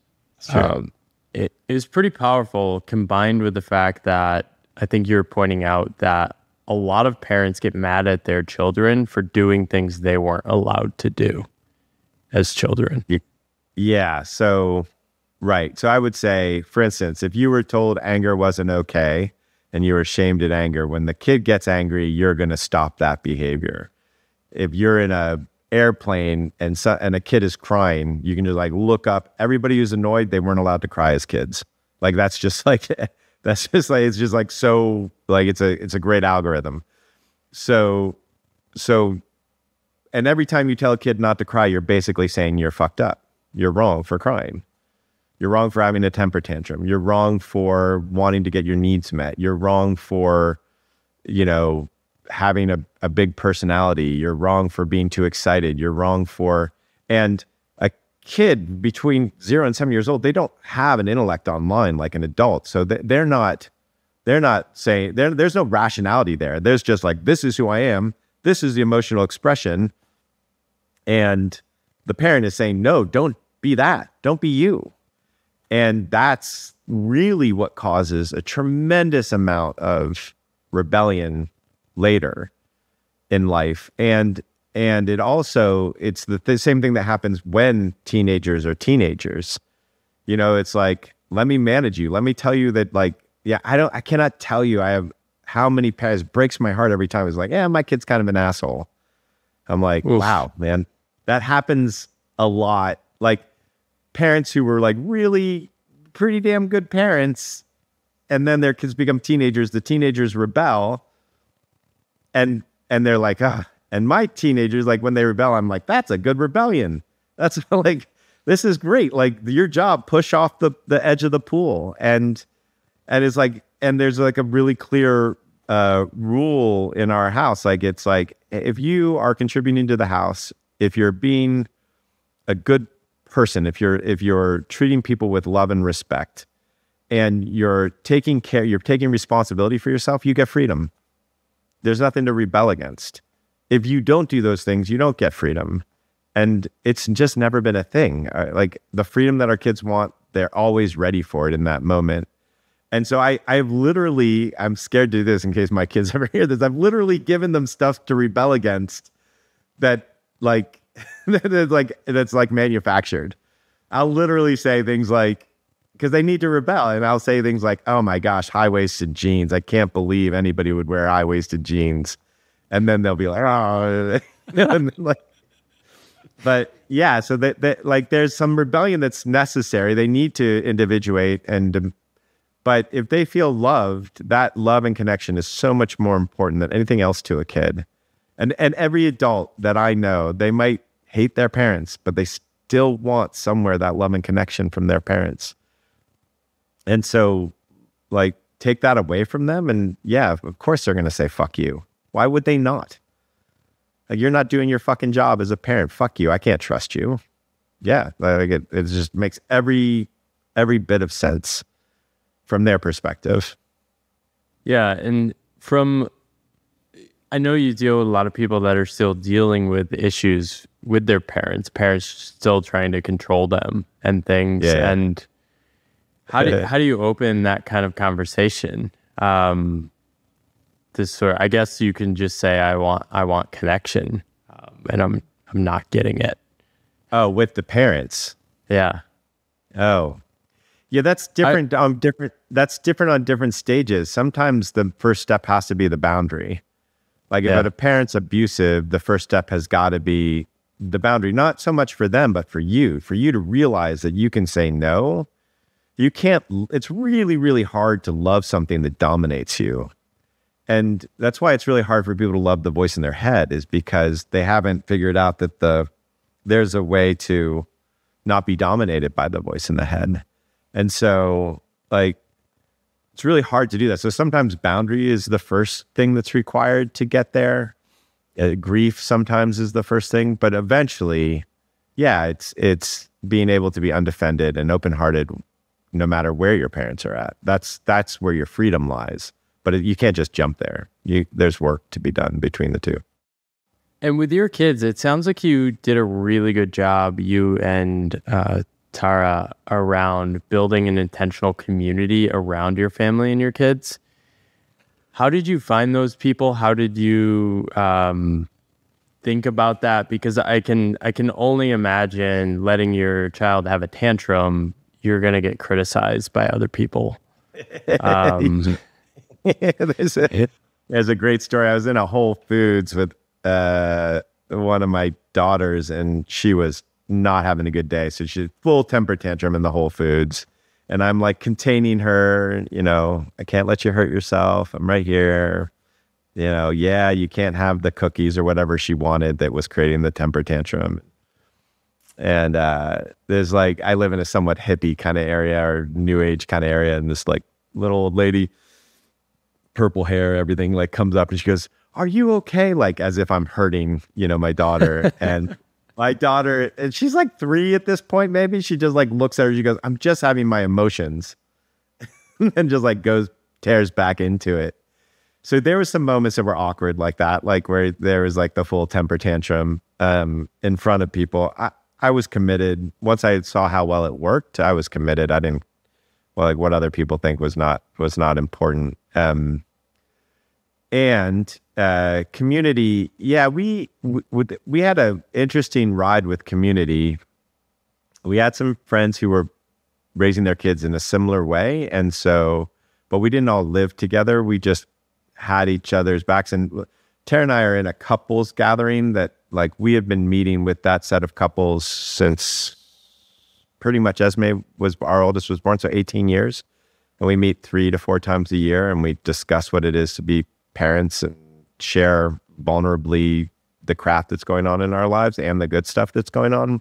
it is pretty powerful, combined with the fact that I think you're pointing out that a lot of parents get mad at their children for doing things they weren't allowed to do as children. Yeah. So, right. So I would say, for instance, if you were told anger wasn't okay and you were shamed at anger, when the kid gets angry, you're going to stop that behavior. If you're in a airplane and a kid is crying, you can just look up everybody who's annoyed. They weren't allowed to cry as kids. It's just like it's a great algorithm. So, and every time you tell a kid not to cry, you're basically saying you're fucked up. You're wrong for crying. You're wrong for having a temper tantrum. You're wrong for wanting to get your needs met. You're wrong for, having a big personality. You're wrong for being too excited. You're wrong for, and a kid between 0 and 7 years old, they don't have an intellect online like an adult. So they're not saying, there's no rationality there. There's just this is who I am. This is the emotional expression. And the parent is saying, no, don't be that. Don't be you. And that's really what causes a tremendous amount of rebellion later in life. And it's the same thing that happens when teenagers are teenagers. It's let me manage you. Let me tell you that I cannot tell you how many parents, breaks my heart every time. It's my kid's kind of an asshole. I'm like, oof. Wow, man, that happens a lot. Parents who were really pretty damn good parents, and then their kids become teenagers. The teenagers rebel, and they're like, and my teenagers, when they rebel, I'm like, that's a good rebellion. That's this is great. Your job, push off the edge of the pool. And it's and there's a really clear rule in our house. It's if you are contributing to the house, if you're being a good person, if you're treating people with love and respect, and you're taking responsibility for yourself, you get freedom. There's nothing to rebel against. If you don't do those things, you don't get freedom. And it's just never been a thing. The freedom that our kids want, they're always ready for it in that moment. And so I'm scared to do this in case my kids ever hear this. I've literally given them stuff to rebel against that that's manufactured. I'll literally say things because they need to rebel, and I'll say things like, oh my gosh, high-waisted jeans. I can't believe anybody would wear high-waisted jeans. And then they'll be like, oh, but yeah, so that there's some rebellion that's necessary. They need to individuate, but if they feel loved, that love and connection is so much more important than anything else to a kid. And every adult that I know, they might hate their parents, but they still want somewhere that love and connection from their parents. And so, like, take that away from them, and yeah, of course they're going to say, fuck you. Why would they not? Like, you're not doing your fucking job as a parent. Fuck you. I can't trust you. Yeah. Like it just makes every bit of sense from their perspective. Yeah. And I know you deal with a lot of people that are still dealing with issues with their parents still trying to control them and things. Yeah. And how do you open that kind of conversation? I guess you can just say, I want connection, and I'm not getting it. Oh, with the parents. Yeah. Oh, yeah. That's different. That's different on different stages. Sometimes the first step has to be the boundary. Like if a parent's abusive, the first step has got to be the boundary, not so much for them, but for you to realize that you can say no. You can't, it's really, really hard to love something that dominates you. And that's why it's really hard for people to love the voice in their head, is because they haven't figured out that there's a way to not be dominated by the voice in the head. And so, like, it's really hard to do that. So sometimes boundary is the first thing that's required to get there. Grief sometimes is the first thing, but eventually, yeah, it's being able to be undefended and open-hearted no matter where your parents are at. That's where your freedom lies. But you can't just jump there. There's work to be done between the two. And with your kids, it sounds like you did a really good job, you and Tara, around building an intentional community around your family and your kids. How did you find those people? How did you think about that? Because I can only imagine letting your child have a tantrum. You're going to get criticized by other people. There's a great story. I was in a Whole Foods with one of my daughters, and she was not having a good day. So she had full temper tantrum in the Whole Foods. And I'm like containing her, I can't let you hurt yourself. I'm right here. Yeah, you can't have the cookies or whatever she wanted that was creating the temper tantrum. And there's like, I live in a somewhat hippie kind of area or new age kind of area. And this like little old lady, purple hair, everything, like comes up and she goes, "Are you okay?" Like as if I'm hurting, my daughter. And my daughter, and she's like 3 at this point, maybe. She just like looks at her. She goes, "I'm just having my emotions," and just like tears back into it. So there was some moments that were awkward like that, like where there was like the full temper tantrum in front of people. I was committed. Once I saw how well it worked, I was committed. I didn't, like what other people think was not important. And community, yeah, we had an interesting ride with community. We had some friends who were raising their kids in a similar way, and so, but we didn't all live together. We just had each other's backs. And Tara and I are in a couples gathering that, like, we have been meeting with that set of couples since pretty much Esme was, our oldest, was born, so 18 years. And we meet 3 to 4 times a year, and we discuss what it is to be parents and share vulnerably the crap that's going on in our lives and the good stuff that's going on.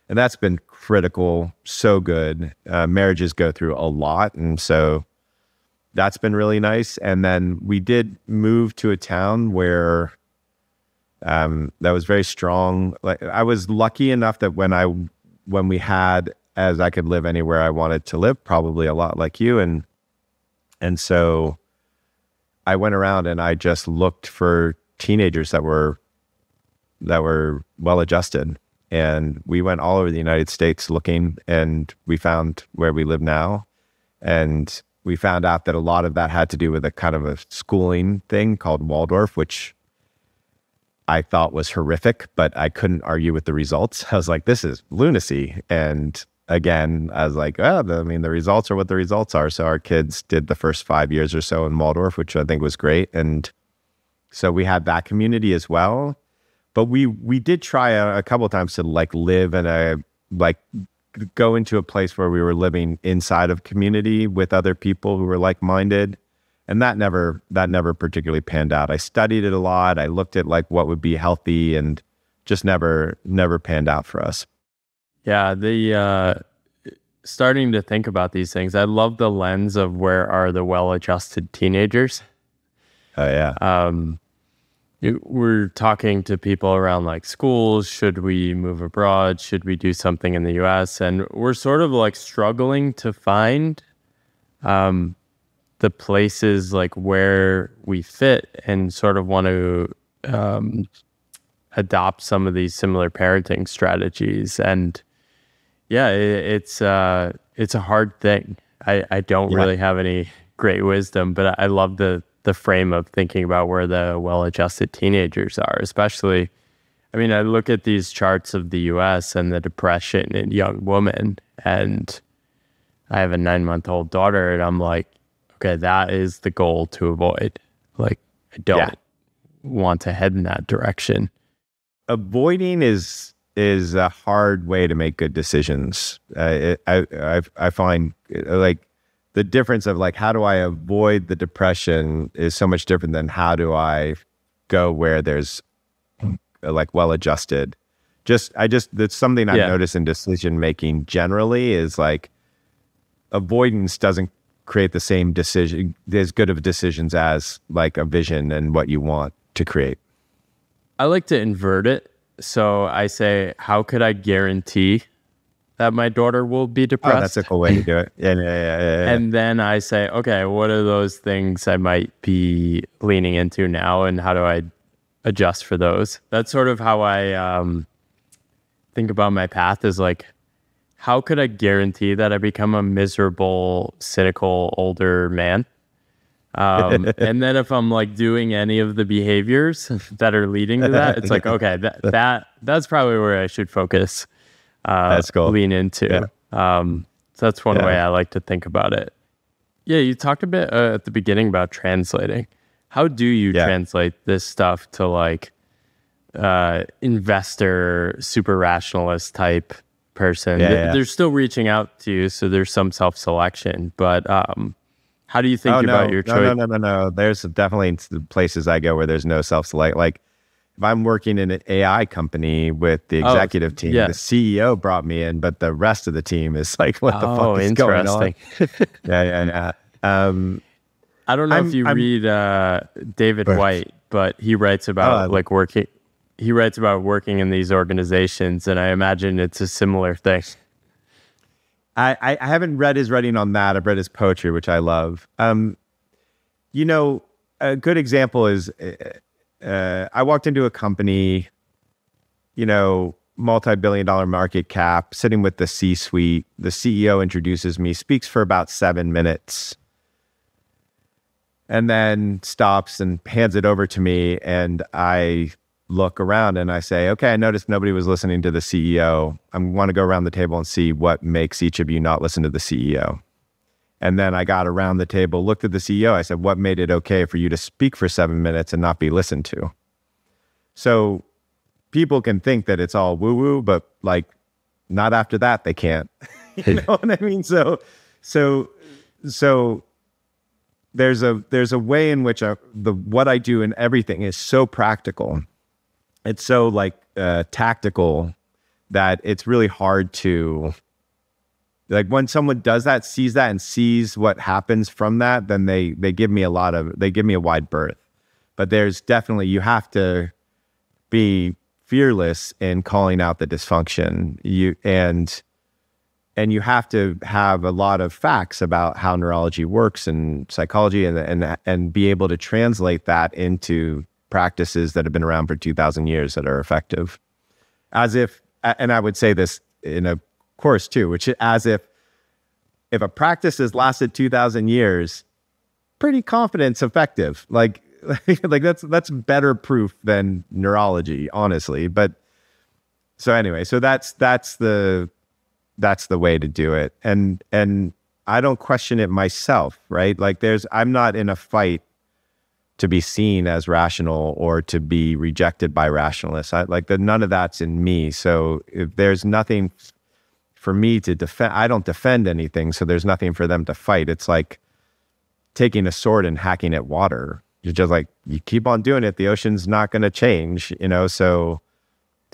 And that's been critical, so good. Marriages go through a lot, and so that's been really nice. And then we did move to a town where that was very strong. Like, I was lucky enough that when we had, as I could live anywhere I wanted to live, probably a lot like you, and so I went around and I just looked for teenagers that were well adjusted, and we went all over the United States looking, and we found where we live now. And we found out that a lot of that had to do with a kind of a schooling thing called Waldorf, which I thought was horrific, but I couldn't argue with the results. I was like, this is lunacy. And again, I was like, the results are what the results are. So our kids did the first 5 years or so in Waldorf, which I think was great. And so we had that community as well. But we did try a couple of times to like live in go into a place where we were living inside of community with other people who were like-minded. And that never particularly panned out. I studied it a lot. I looked at like what would be healthy, and just never panned out for us. Yeah, the starting to think about these things, I love the lens of where are the well-adjusted teenagers. Oh yeah. We're talking to people around like schools. Should we move abroad? Should we do something in the US? And we're sort of like struggling to find the places like where we fit, and sort of want to adopt some of these similar parenting strategies. And yeah, it's a hard thing. I don't really have any great wisdom, but I love the frame of thinking about where the well-adjusted teenagers are, especially. I mean, I look at these charts of the US and the depression in young women, and I have a 9-month-old daughter, and I'm like, okay, that is the goal to avoid. Like, I don't want to head in that direction. Avoiding is a hard way to make good decisions. I find like the difference of like, how do I avoid the depression is so much different than how do I go where there's like well-adjusted. That's something I've noticed in decision making generally, is like avoidance doesn't create the same decision, as good of decisions as like a vision and what you want to create. I like to invert it. So I say, how could I guarantee that my daughter will be depressed? Oh, that's a cool way to do it. Yeah. And then I say, okay, what are those things I might be leaning into now, and how do I adjust for those? That's sort of how I think about my path, is like, how could I guarantee that I become a miserable, cynical older man? And then if I'm like doing any of the behaviors that are leading to that, it's like, okay, that's probably where I should focus. That's cool. Lean into. So that's one way I like to think about it. Yeah, you talked a bit at the beginning about translating. How do you translate this stuff to like investor, super rationalist type person? They're still reaching out to you, so there's some self-selection. But how do you think about your choice? No. There's definitely places I go where there's no self-select. Like, if I'm working in an AI company with the executive team, the CEO brought me in, but the rest of the team is like, what the fuck is going on? Yeah. I don't know if you read David White, but he writes about working. He writes about working in these organizations, and I imagine it's a similar thing. I haven't read his writing on that. I've read his poetry, which I love. A good example is I walked into a company, multi-billion-dollar market cap, sitting with the C-suite. The CEO introduces me, speaks for about 7 minutes, and then stops and hands it over to me. And I look around and I say, okay, I noticed nobody was listening to the CEO. I want to go around the table and see what makes each of you not listen to the CEO. And then I got around the table, looked at the CEO. I said, what made it okay for you to speak for 7 minutes and not be listened to? So people can think that it's all woo-woo, but like, not after that, they can't. You know what I mean? So there's a way in which what I do in everything is so practical. It's so like tactical that it's really hard to, like, when someone does that, sees that, and sees what happens from that, then they give me a wide berth. But there's definitely, you have to be fearless in calling out the dysfunction. And you have to have a lot of facts about how neurology works and psychology, and be able to translate that into practices that have been around for 2,000 years that are effective. And I would say this in a course too, which as if a practice has lasted 2,000 years, pretty confident it's effective. Like that's better proof than neurology, honestly. But so anyway, so that's the way to do it. And I don't question it myself, right? Like I'm not in a fight to be seen as rational or to be rejected by rationalists. None of that's in me. So if there's nothing for me to defend, I don't defend anything. So there's nothing for them to fight. It's like, taking a sword and hacking at water. You're just like, you keep on doing it, the ocean's not going to change, so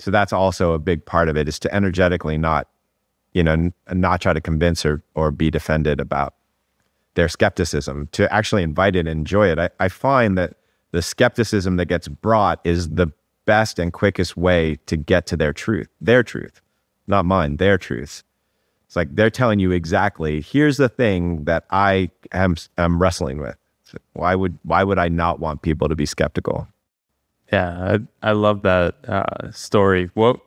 that's also a big part of it, is to energetically not try to convince or be defended about their skepticism, to actually invite it and enjoy it. I find that the skepticism that gets brought is the best and quickest way to get to their truth, not mine, their truth. It's like they're telling you exactly, here's the thing that I am wrestling with. So why would I not want people to be skeptical? Yeah, I love that story. What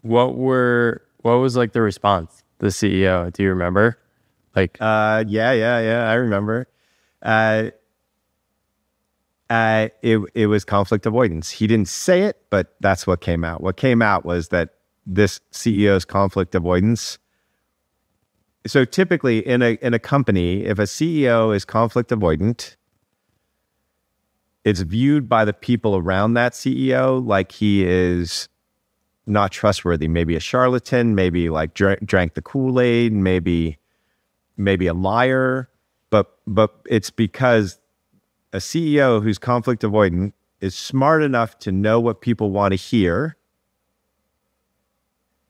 was like the response, the CEO? Do you remember? Like, yeah, I remember. It was conflict avoidance. He didn't say it, but that's what came out. What came out was that this CEO's conflict avoidance. So typically in a company, if a CEO is conflict avoidant, it's viewed by the people around that CEO like he is not trustworthy, maybe a charlatan, maybe like drank the Kool-Aid, maybe a liar, but it's because a CEO who's conflict avoidant is smart enough to know what people want to hear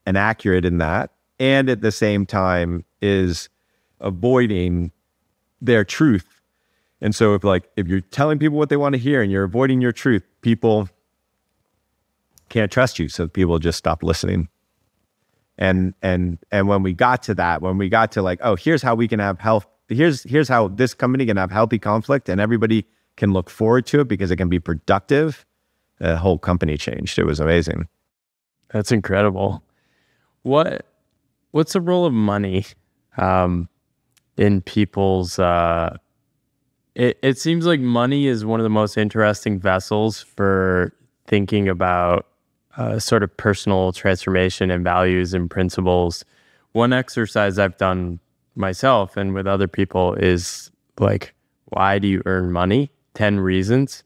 and accurate in that, and at the same time is avoiding their truth. And so if you're telling people what they want to hear and you're avoiding your truth, people can't trust you, so people just stop listening. And when we got to that, like, oh, here's how we can have health, here's how this company can have healthy conflict and everybody can look forward to it because it can be productive, the whole company changed. It was amazing. That's incredible. What's the role of money in people's it seems like money is one of the most interesting vessels for thinking about sort of personal transformation and values and principles. One exercise I've done myself and with other people is like, why do you earn money? 10 reasons.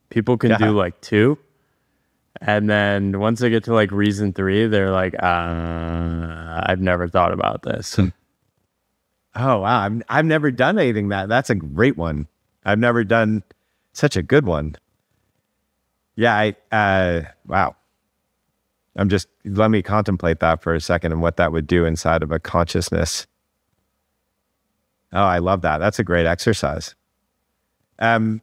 People can do like 2. And then once they get to like reason 3, they're like, I've never thought about this. Oh, wow. I've never done anything that's a great one. I've never done such a good one. Yeah. Wow. Let me contemplate that for a second and what that would do inside of a consciousness. Oh, I love that. That's a great exercise. I'm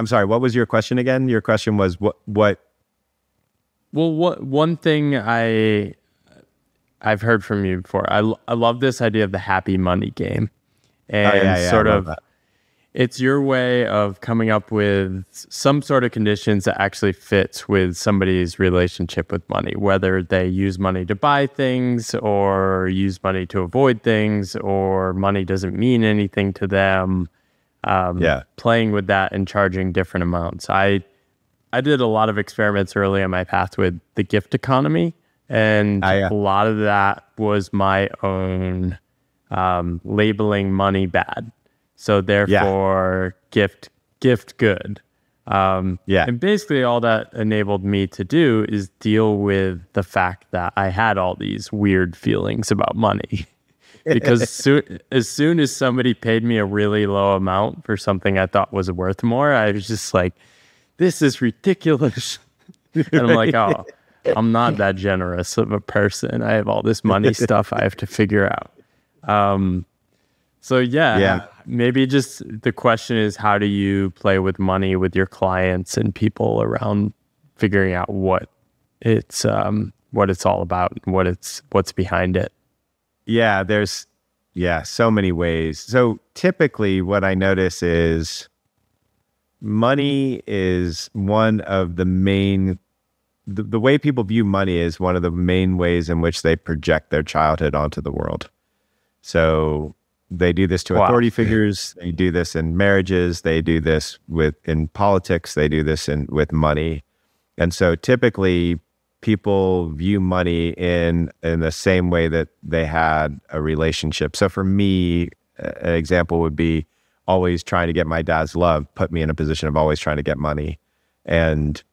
sorry, what was your question again? Your question was what? Well, one thing I've heard from you before, I love this idea of the happy money game. And sort of, it's your way of coming up with some sort of conditions that actually fits with somebody's relationship with money, whether they use money to buy things or use money to avoid things, or money doesn't mean anything to them. Playing with that and charging different amounts. I did a lot of experiments early on my path with the gift economy, and a lot of that was my own labeling money bad. So therefore, gift good. And basically all that enabled me to do is deal with the fact that I had all these weird feelings about money. Because as soon as somebody paid me a really low amount for something I thought was worth more, I was just like, this is ridiculous. And I'm like, oh, I'm not that generous of a person. I have all this money stuff I have to figure out. Maybe just the question is, how do you play with money with your clients and people around figuring out what it's all about and what's behind it? Yeah, there's so many ways. So typically what I notice is money is one of the main, the way people view money is one of the main ways in which they project their childhood onto the world. So they do this to authority figures, they do this in marriages, they do this in politics, they do this with money. And so typically people view money in the same way that they had a relationship. So for me, an example would be always trying to get my dad's love, put me in a position of always trying to get money, and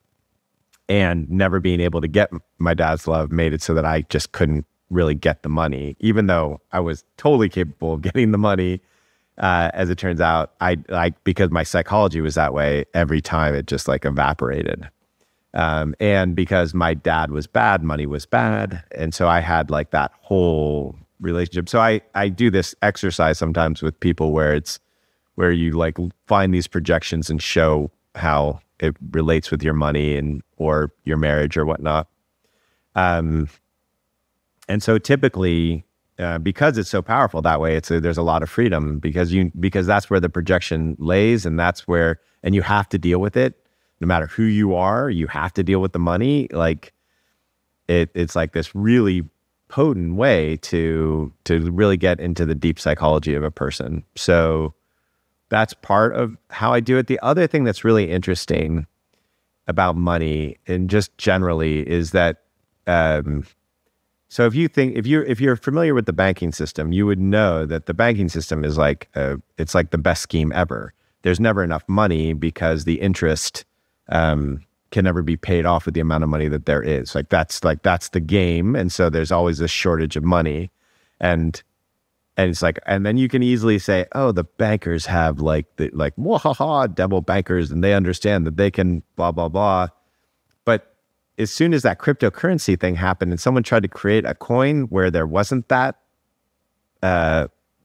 never being able to get my dad's love made it so that I just couldn't really get the money, even though I was totally capable of getting the money. As it turns out, because my psychology was that way, every time it just like evaporated. And because my dad was bad, money was bad. And so I had like that whole relationship. So I do this exercise sometimes with people where you like find these projections and show how it relates with your money or your marriage or whatnot. And so typically, because it's so powerful that way, there's a lot of freedom because that's where the projection lays, and and you have to deal with it. No matter who you are, you have to deal with the money. Like it's like this really potent way to really get into the deep psychology of a person. So that's part of how I do it. The other thing that's really interesting about money and just generally is that, so if you're familiar with the banking system, you would know that the banking system is it's like the best scheme ever. There's never enough money because the interest can never be paid off with the amount of money that there is. That's the game. And so there's always a shortage of money. And it's like, and then you can easily say, oh, the bankers have devil bankers, and they understand that they can blah, blah, blah. But as soon as that cryptocurrency thing happened and someone tried to create a coin where there wasn't that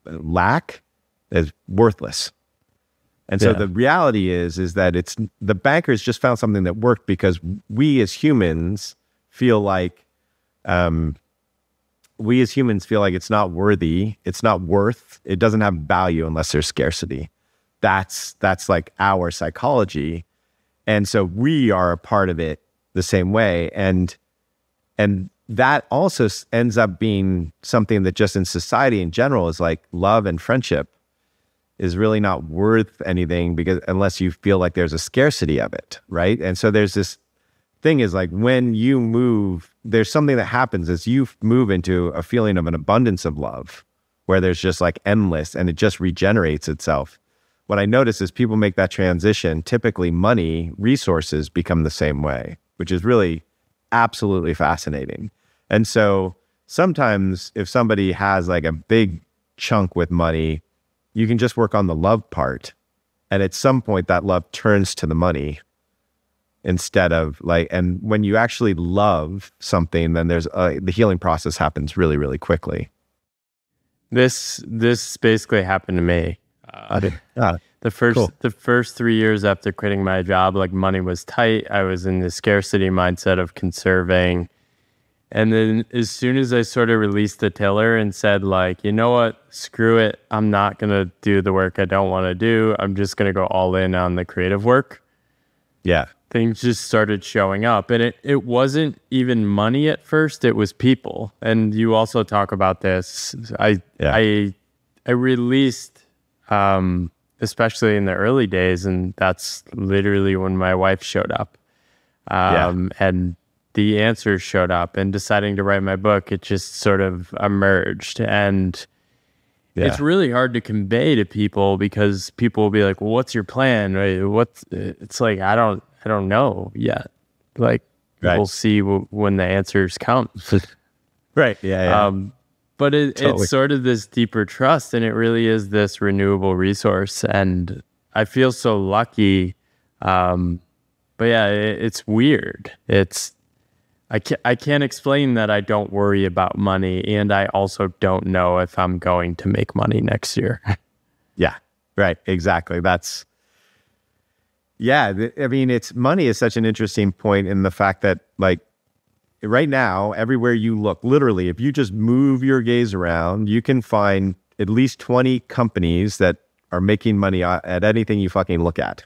lack, is worthless. And so the reality is that the bankers just found something that worked because we as humans feel like it's not worthy, it's not worth, it doesn't have value unless there's scarcity. That's like our psychology. And so we are a part of it the same way. And that also ends up being something that just in society in general is like love and friendship is really not worth anything unless you feel like there's a scarcity of it, right? And so there's this thing is like when you move, there's something that happens as you move into a feeling of an abundance of love where there's just like endless and it just regenerates itself. What I notice is people make that transition, typically money, resources become the same way, which is really absolutely fascinating. And so sometimes if somebody has like a big chunk with money, you can just work on the love part. And at some point that love turns to the money instead of and when you actually love something, then there's the healing process happens really, really quickly. This basically happened to me. The first 3 years after quitting my job, like money was tight. I was in the scarcity mindset of conserving. And then as soon as I sort of released the tiller and said like, you know what, screw it. I'm not going to do the work I don't want to do. I'm just going to go all in on the creative work. Yeah. Things just started showing up. And it wasn't even money at first. It was people. And you also talk about this. I released, especially in the early days. And that's literally when my wife showed up. And the answers showed up, and deciding to write my book, it just sort of emerged. And it's really hard to convey to people because people will be like, well, what's your plan? Right? It's like, I don't know yet. Like we'll see when the answers come. Right. Yeah. But Totally. It's sort of this deeper trust, and it really is this renewable resource. And I feel so lucky. But yeah, it's weird. I can't explain that I don't worry about money, and I also don't know if I'm going to make money next year. Yeah, right. Exactly. I mean, money is such an interesting point in the fact that like right now, everywhere you look, literally, if you just move your gaze around, you can find at least 20 companies that are making money at anything you fucking look at.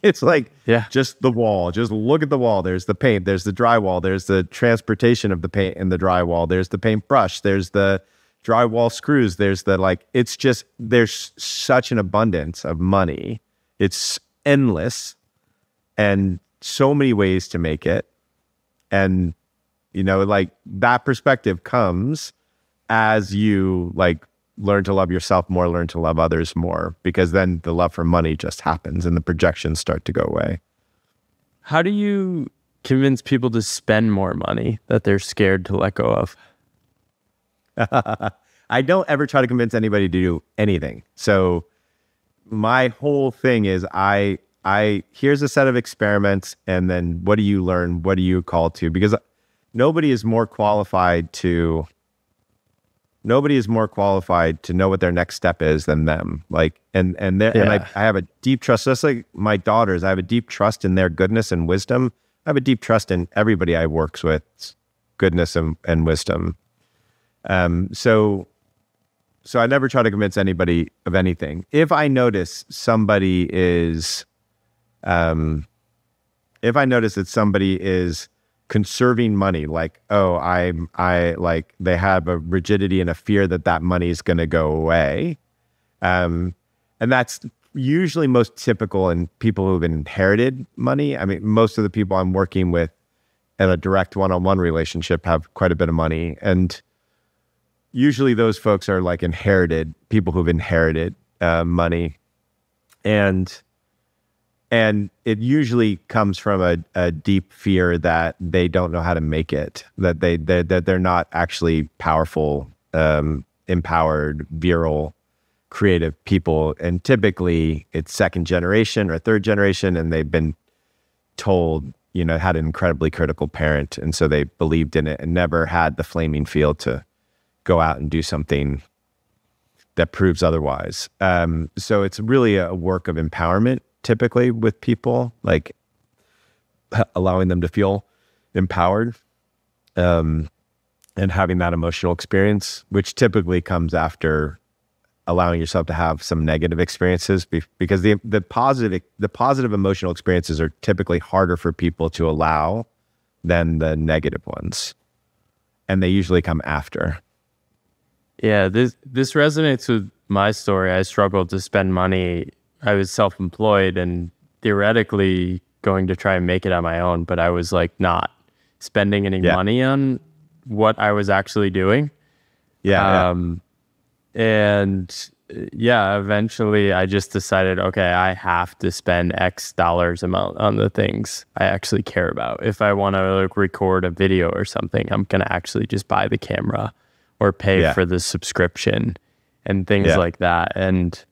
It's like just the wall. Just look at the wall. There's the paint. There's the drywall. There's the transportation of the paint and the drywall. There's the paintbrush. There's the drywall screws. There's there's such an abundance of money. It's endless and so many ways to make it. And, like that perspective comes as you learn to love yourself more, learn to love others more, because then the love for money just happens and the projections start to go away. How do you convince people to spend more money that they're scared to let go of? I don't ever try to convince anybody to do anything. So my whole thing is here's a set of experiments, and then what do you learn? What do you call to? Because nobody is more qualified to know what their next step is than them. Like, and I have a deep trust, just like my daughters, I have a deep trust in their goodness and wisdom. I have a deep trust in everybody I works with, goodness and wisdom. So I never try to convince anybody of anything. If I notice that somebody is conserving money, like, they have a rigidity and a fear that money is going to go away. And that's usually most typical in people who've inherited money. I mean, most of the people I'm working with in a direct one-on-one relationship have quite a bit of money. And usually those folks are like people who've inherited money. And it usually comes from a deep fear that they don't know how to make it, that they're not actually powerful, empowered, virile, creative people. And typically it's second generation or third generation, and they've been told, had an incredibly critical parent. And so they believed in it and never had the flaming field to go out and do something that proves otherwise. So it's really a work of empowerment, typically with people, like allowing them to feel empowered, and having that emotional experience, which typically comes after allowing yourself to have some negative experiences, because the positive emotional experiences are typically harder for people to allow than the negative ones, and they usually come after. Yeah, this resonates with my story. I struggled to spend money. I was self-employed and theoretically going to try and make it on my own, but I was like not spending any money on what I was actually doing. Eventually I just decided, okay, I have to spend X dollars amount on the things I actually care about. If I want to record a video or something, I'm going to actually just buy the camera or pay for the subscription and things like that. And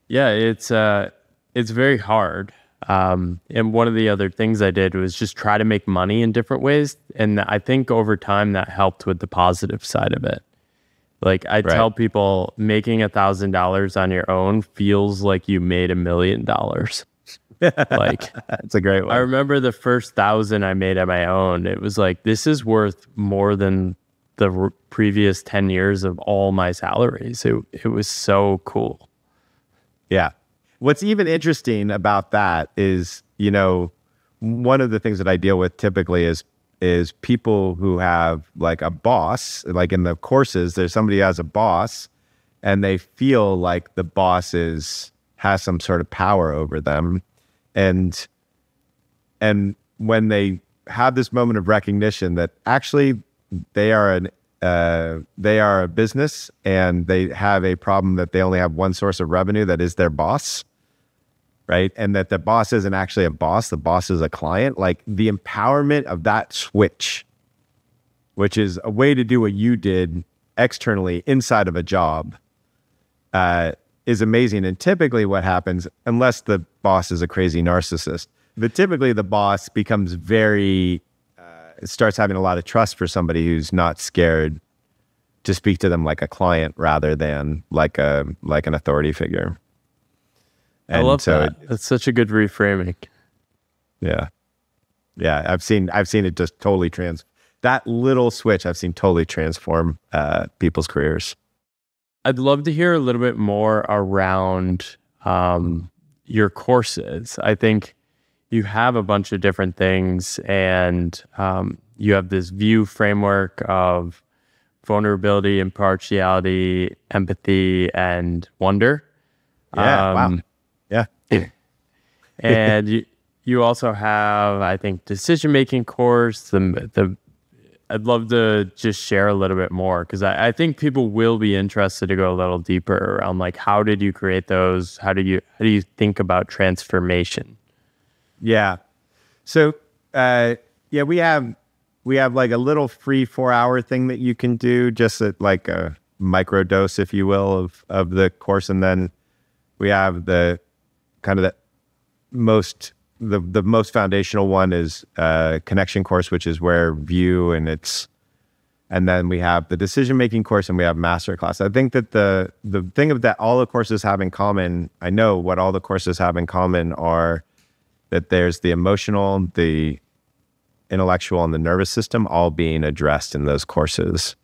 it's very hard. And one of the other things I did was just try to make money in different ways. And I think over time that helped with the positive side of it. Like I tell people, making $1,000 on your own feels like you made $1 million. Like, that's a great one. I remember the first 1,000 I made on my own. It was like, this is worth more than the previous 10 years of all my salaries. It was so cool. Yeah. What's even interesting about that is, one of the things that I deal with typically is people who have like a boss, like in the courses, there's somebody who has a boss and they feel like the boss has some sort of power over them. And when they have this moment of recognition that actually they are a business and they have a problem that they only have one source of revenue, that is their boss, right? And that the boss isn't actually a boss, the boss is a client. Like the empowerment of that switch, which is a way to do what you did externally inside of a job, is amazing. And typically what happens, unless the boss is a crazy narcissist, but typically the boss becomes starts having a lot of trust for somebody who's not scared to speak to them like a client rather than like an authority figure. And I love that. That's such a good reframing. Yeah. I've seen it just totally that little switch I've seen totally transform people's careers. I'd love to hear a little bit more around your courses. I think you have a bunch of different things, and you have this view framework of vulnerability, impartiality, empathy, and wonder. Yeah. Wow. Yeah. And you also have, I think, decision-making course. I'd love to just share a little bit more, because I think people will be interested to go a little deeper around like, how did you create those? How do you think about transformation? Yeah. So, we have like a little free 4-hour thing that you can do, just at like a micro dose, if you will, of the course. And then We have the kind of the most foundational one is connection course, which is where view and then we have the decision-making course and we have master class. I think that the thing of that all the courses have in common, I know what all the courses have in common are that there's the emotional, the intellectual, and the nervous system all being addressed in those courses.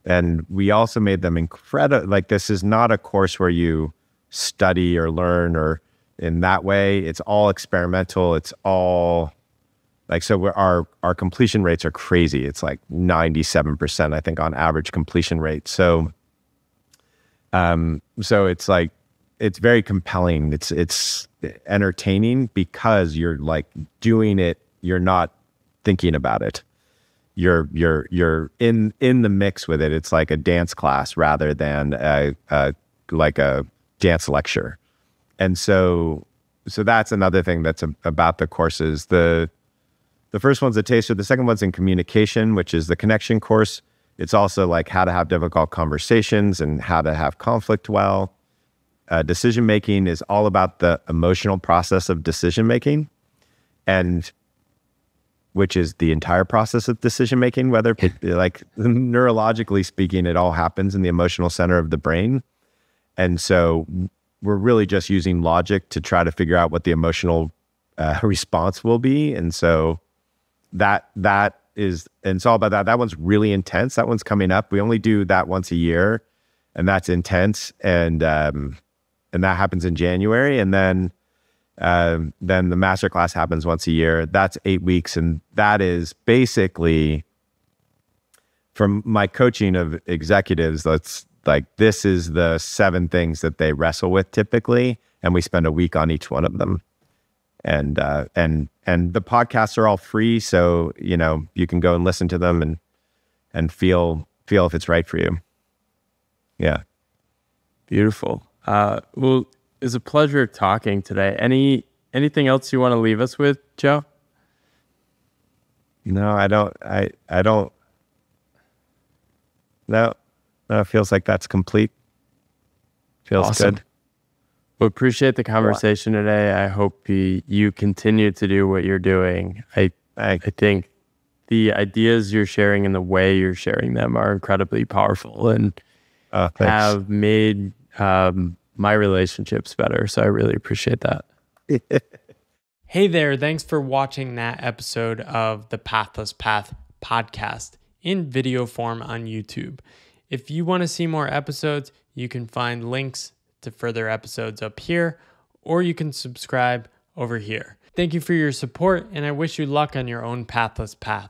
And we also made them incredible. Like, this is not a course where you study or learn or in that way. It's all experimental. It's all like, so our completion rates are crazy. It's like 97%, I think, on average completion rate. So it's like, it's very compelling. It's entertaining because you're like doing it. You're not thinking about it. You're in the mix with it. It's like a dance class rather than like a dance lecture. And so that's another thing that's about the courses. The first one's a taster. The second one's in communication, which is the connection course. It's also like how to have difficult conversations and how to have conflict well. Decision making is all about the emotional process of decision making, and which is the entire process of decision making, whether like neurologically speaking, it all happens in the emotional center of the brain. And so we're really just using logic to try to figure out what the emotional response will be. And so that is, and it's all about that. That one's really intense. That one's coming up. We only do that once a year, and that's intense. And that happens in January. And then the masterclass happens once a year. That's 8 weeks. And that is basically, from my coaching of executives, that's like, this is the 7 things that they wrestle with typically. And we spend a week on each one of them. And the podcasts are all free. So, you can go and listen to them and feel if it's right for you. Yeah. Beautiful. Well, it's a pleasure talking today. Anything else you want to leave us with, Joe? No, I don't. No, it feels like that's complete. Feels awesome. Good. Well, appreciate the conversation today. I hope you continue to do what you're doing. I think the ideas you're sharing and the way you're sharing them are incredibly powerful and have made my relationships better. So I really appreciate that. Hey there. Thanks for watching that episode of the Pathless Path podcast in video form on YouTube. If you want to see more episodes, you can find links to further episodes up here, or you can subscribe over here. Thank you for your support, and I wish you luck on your own pathless path.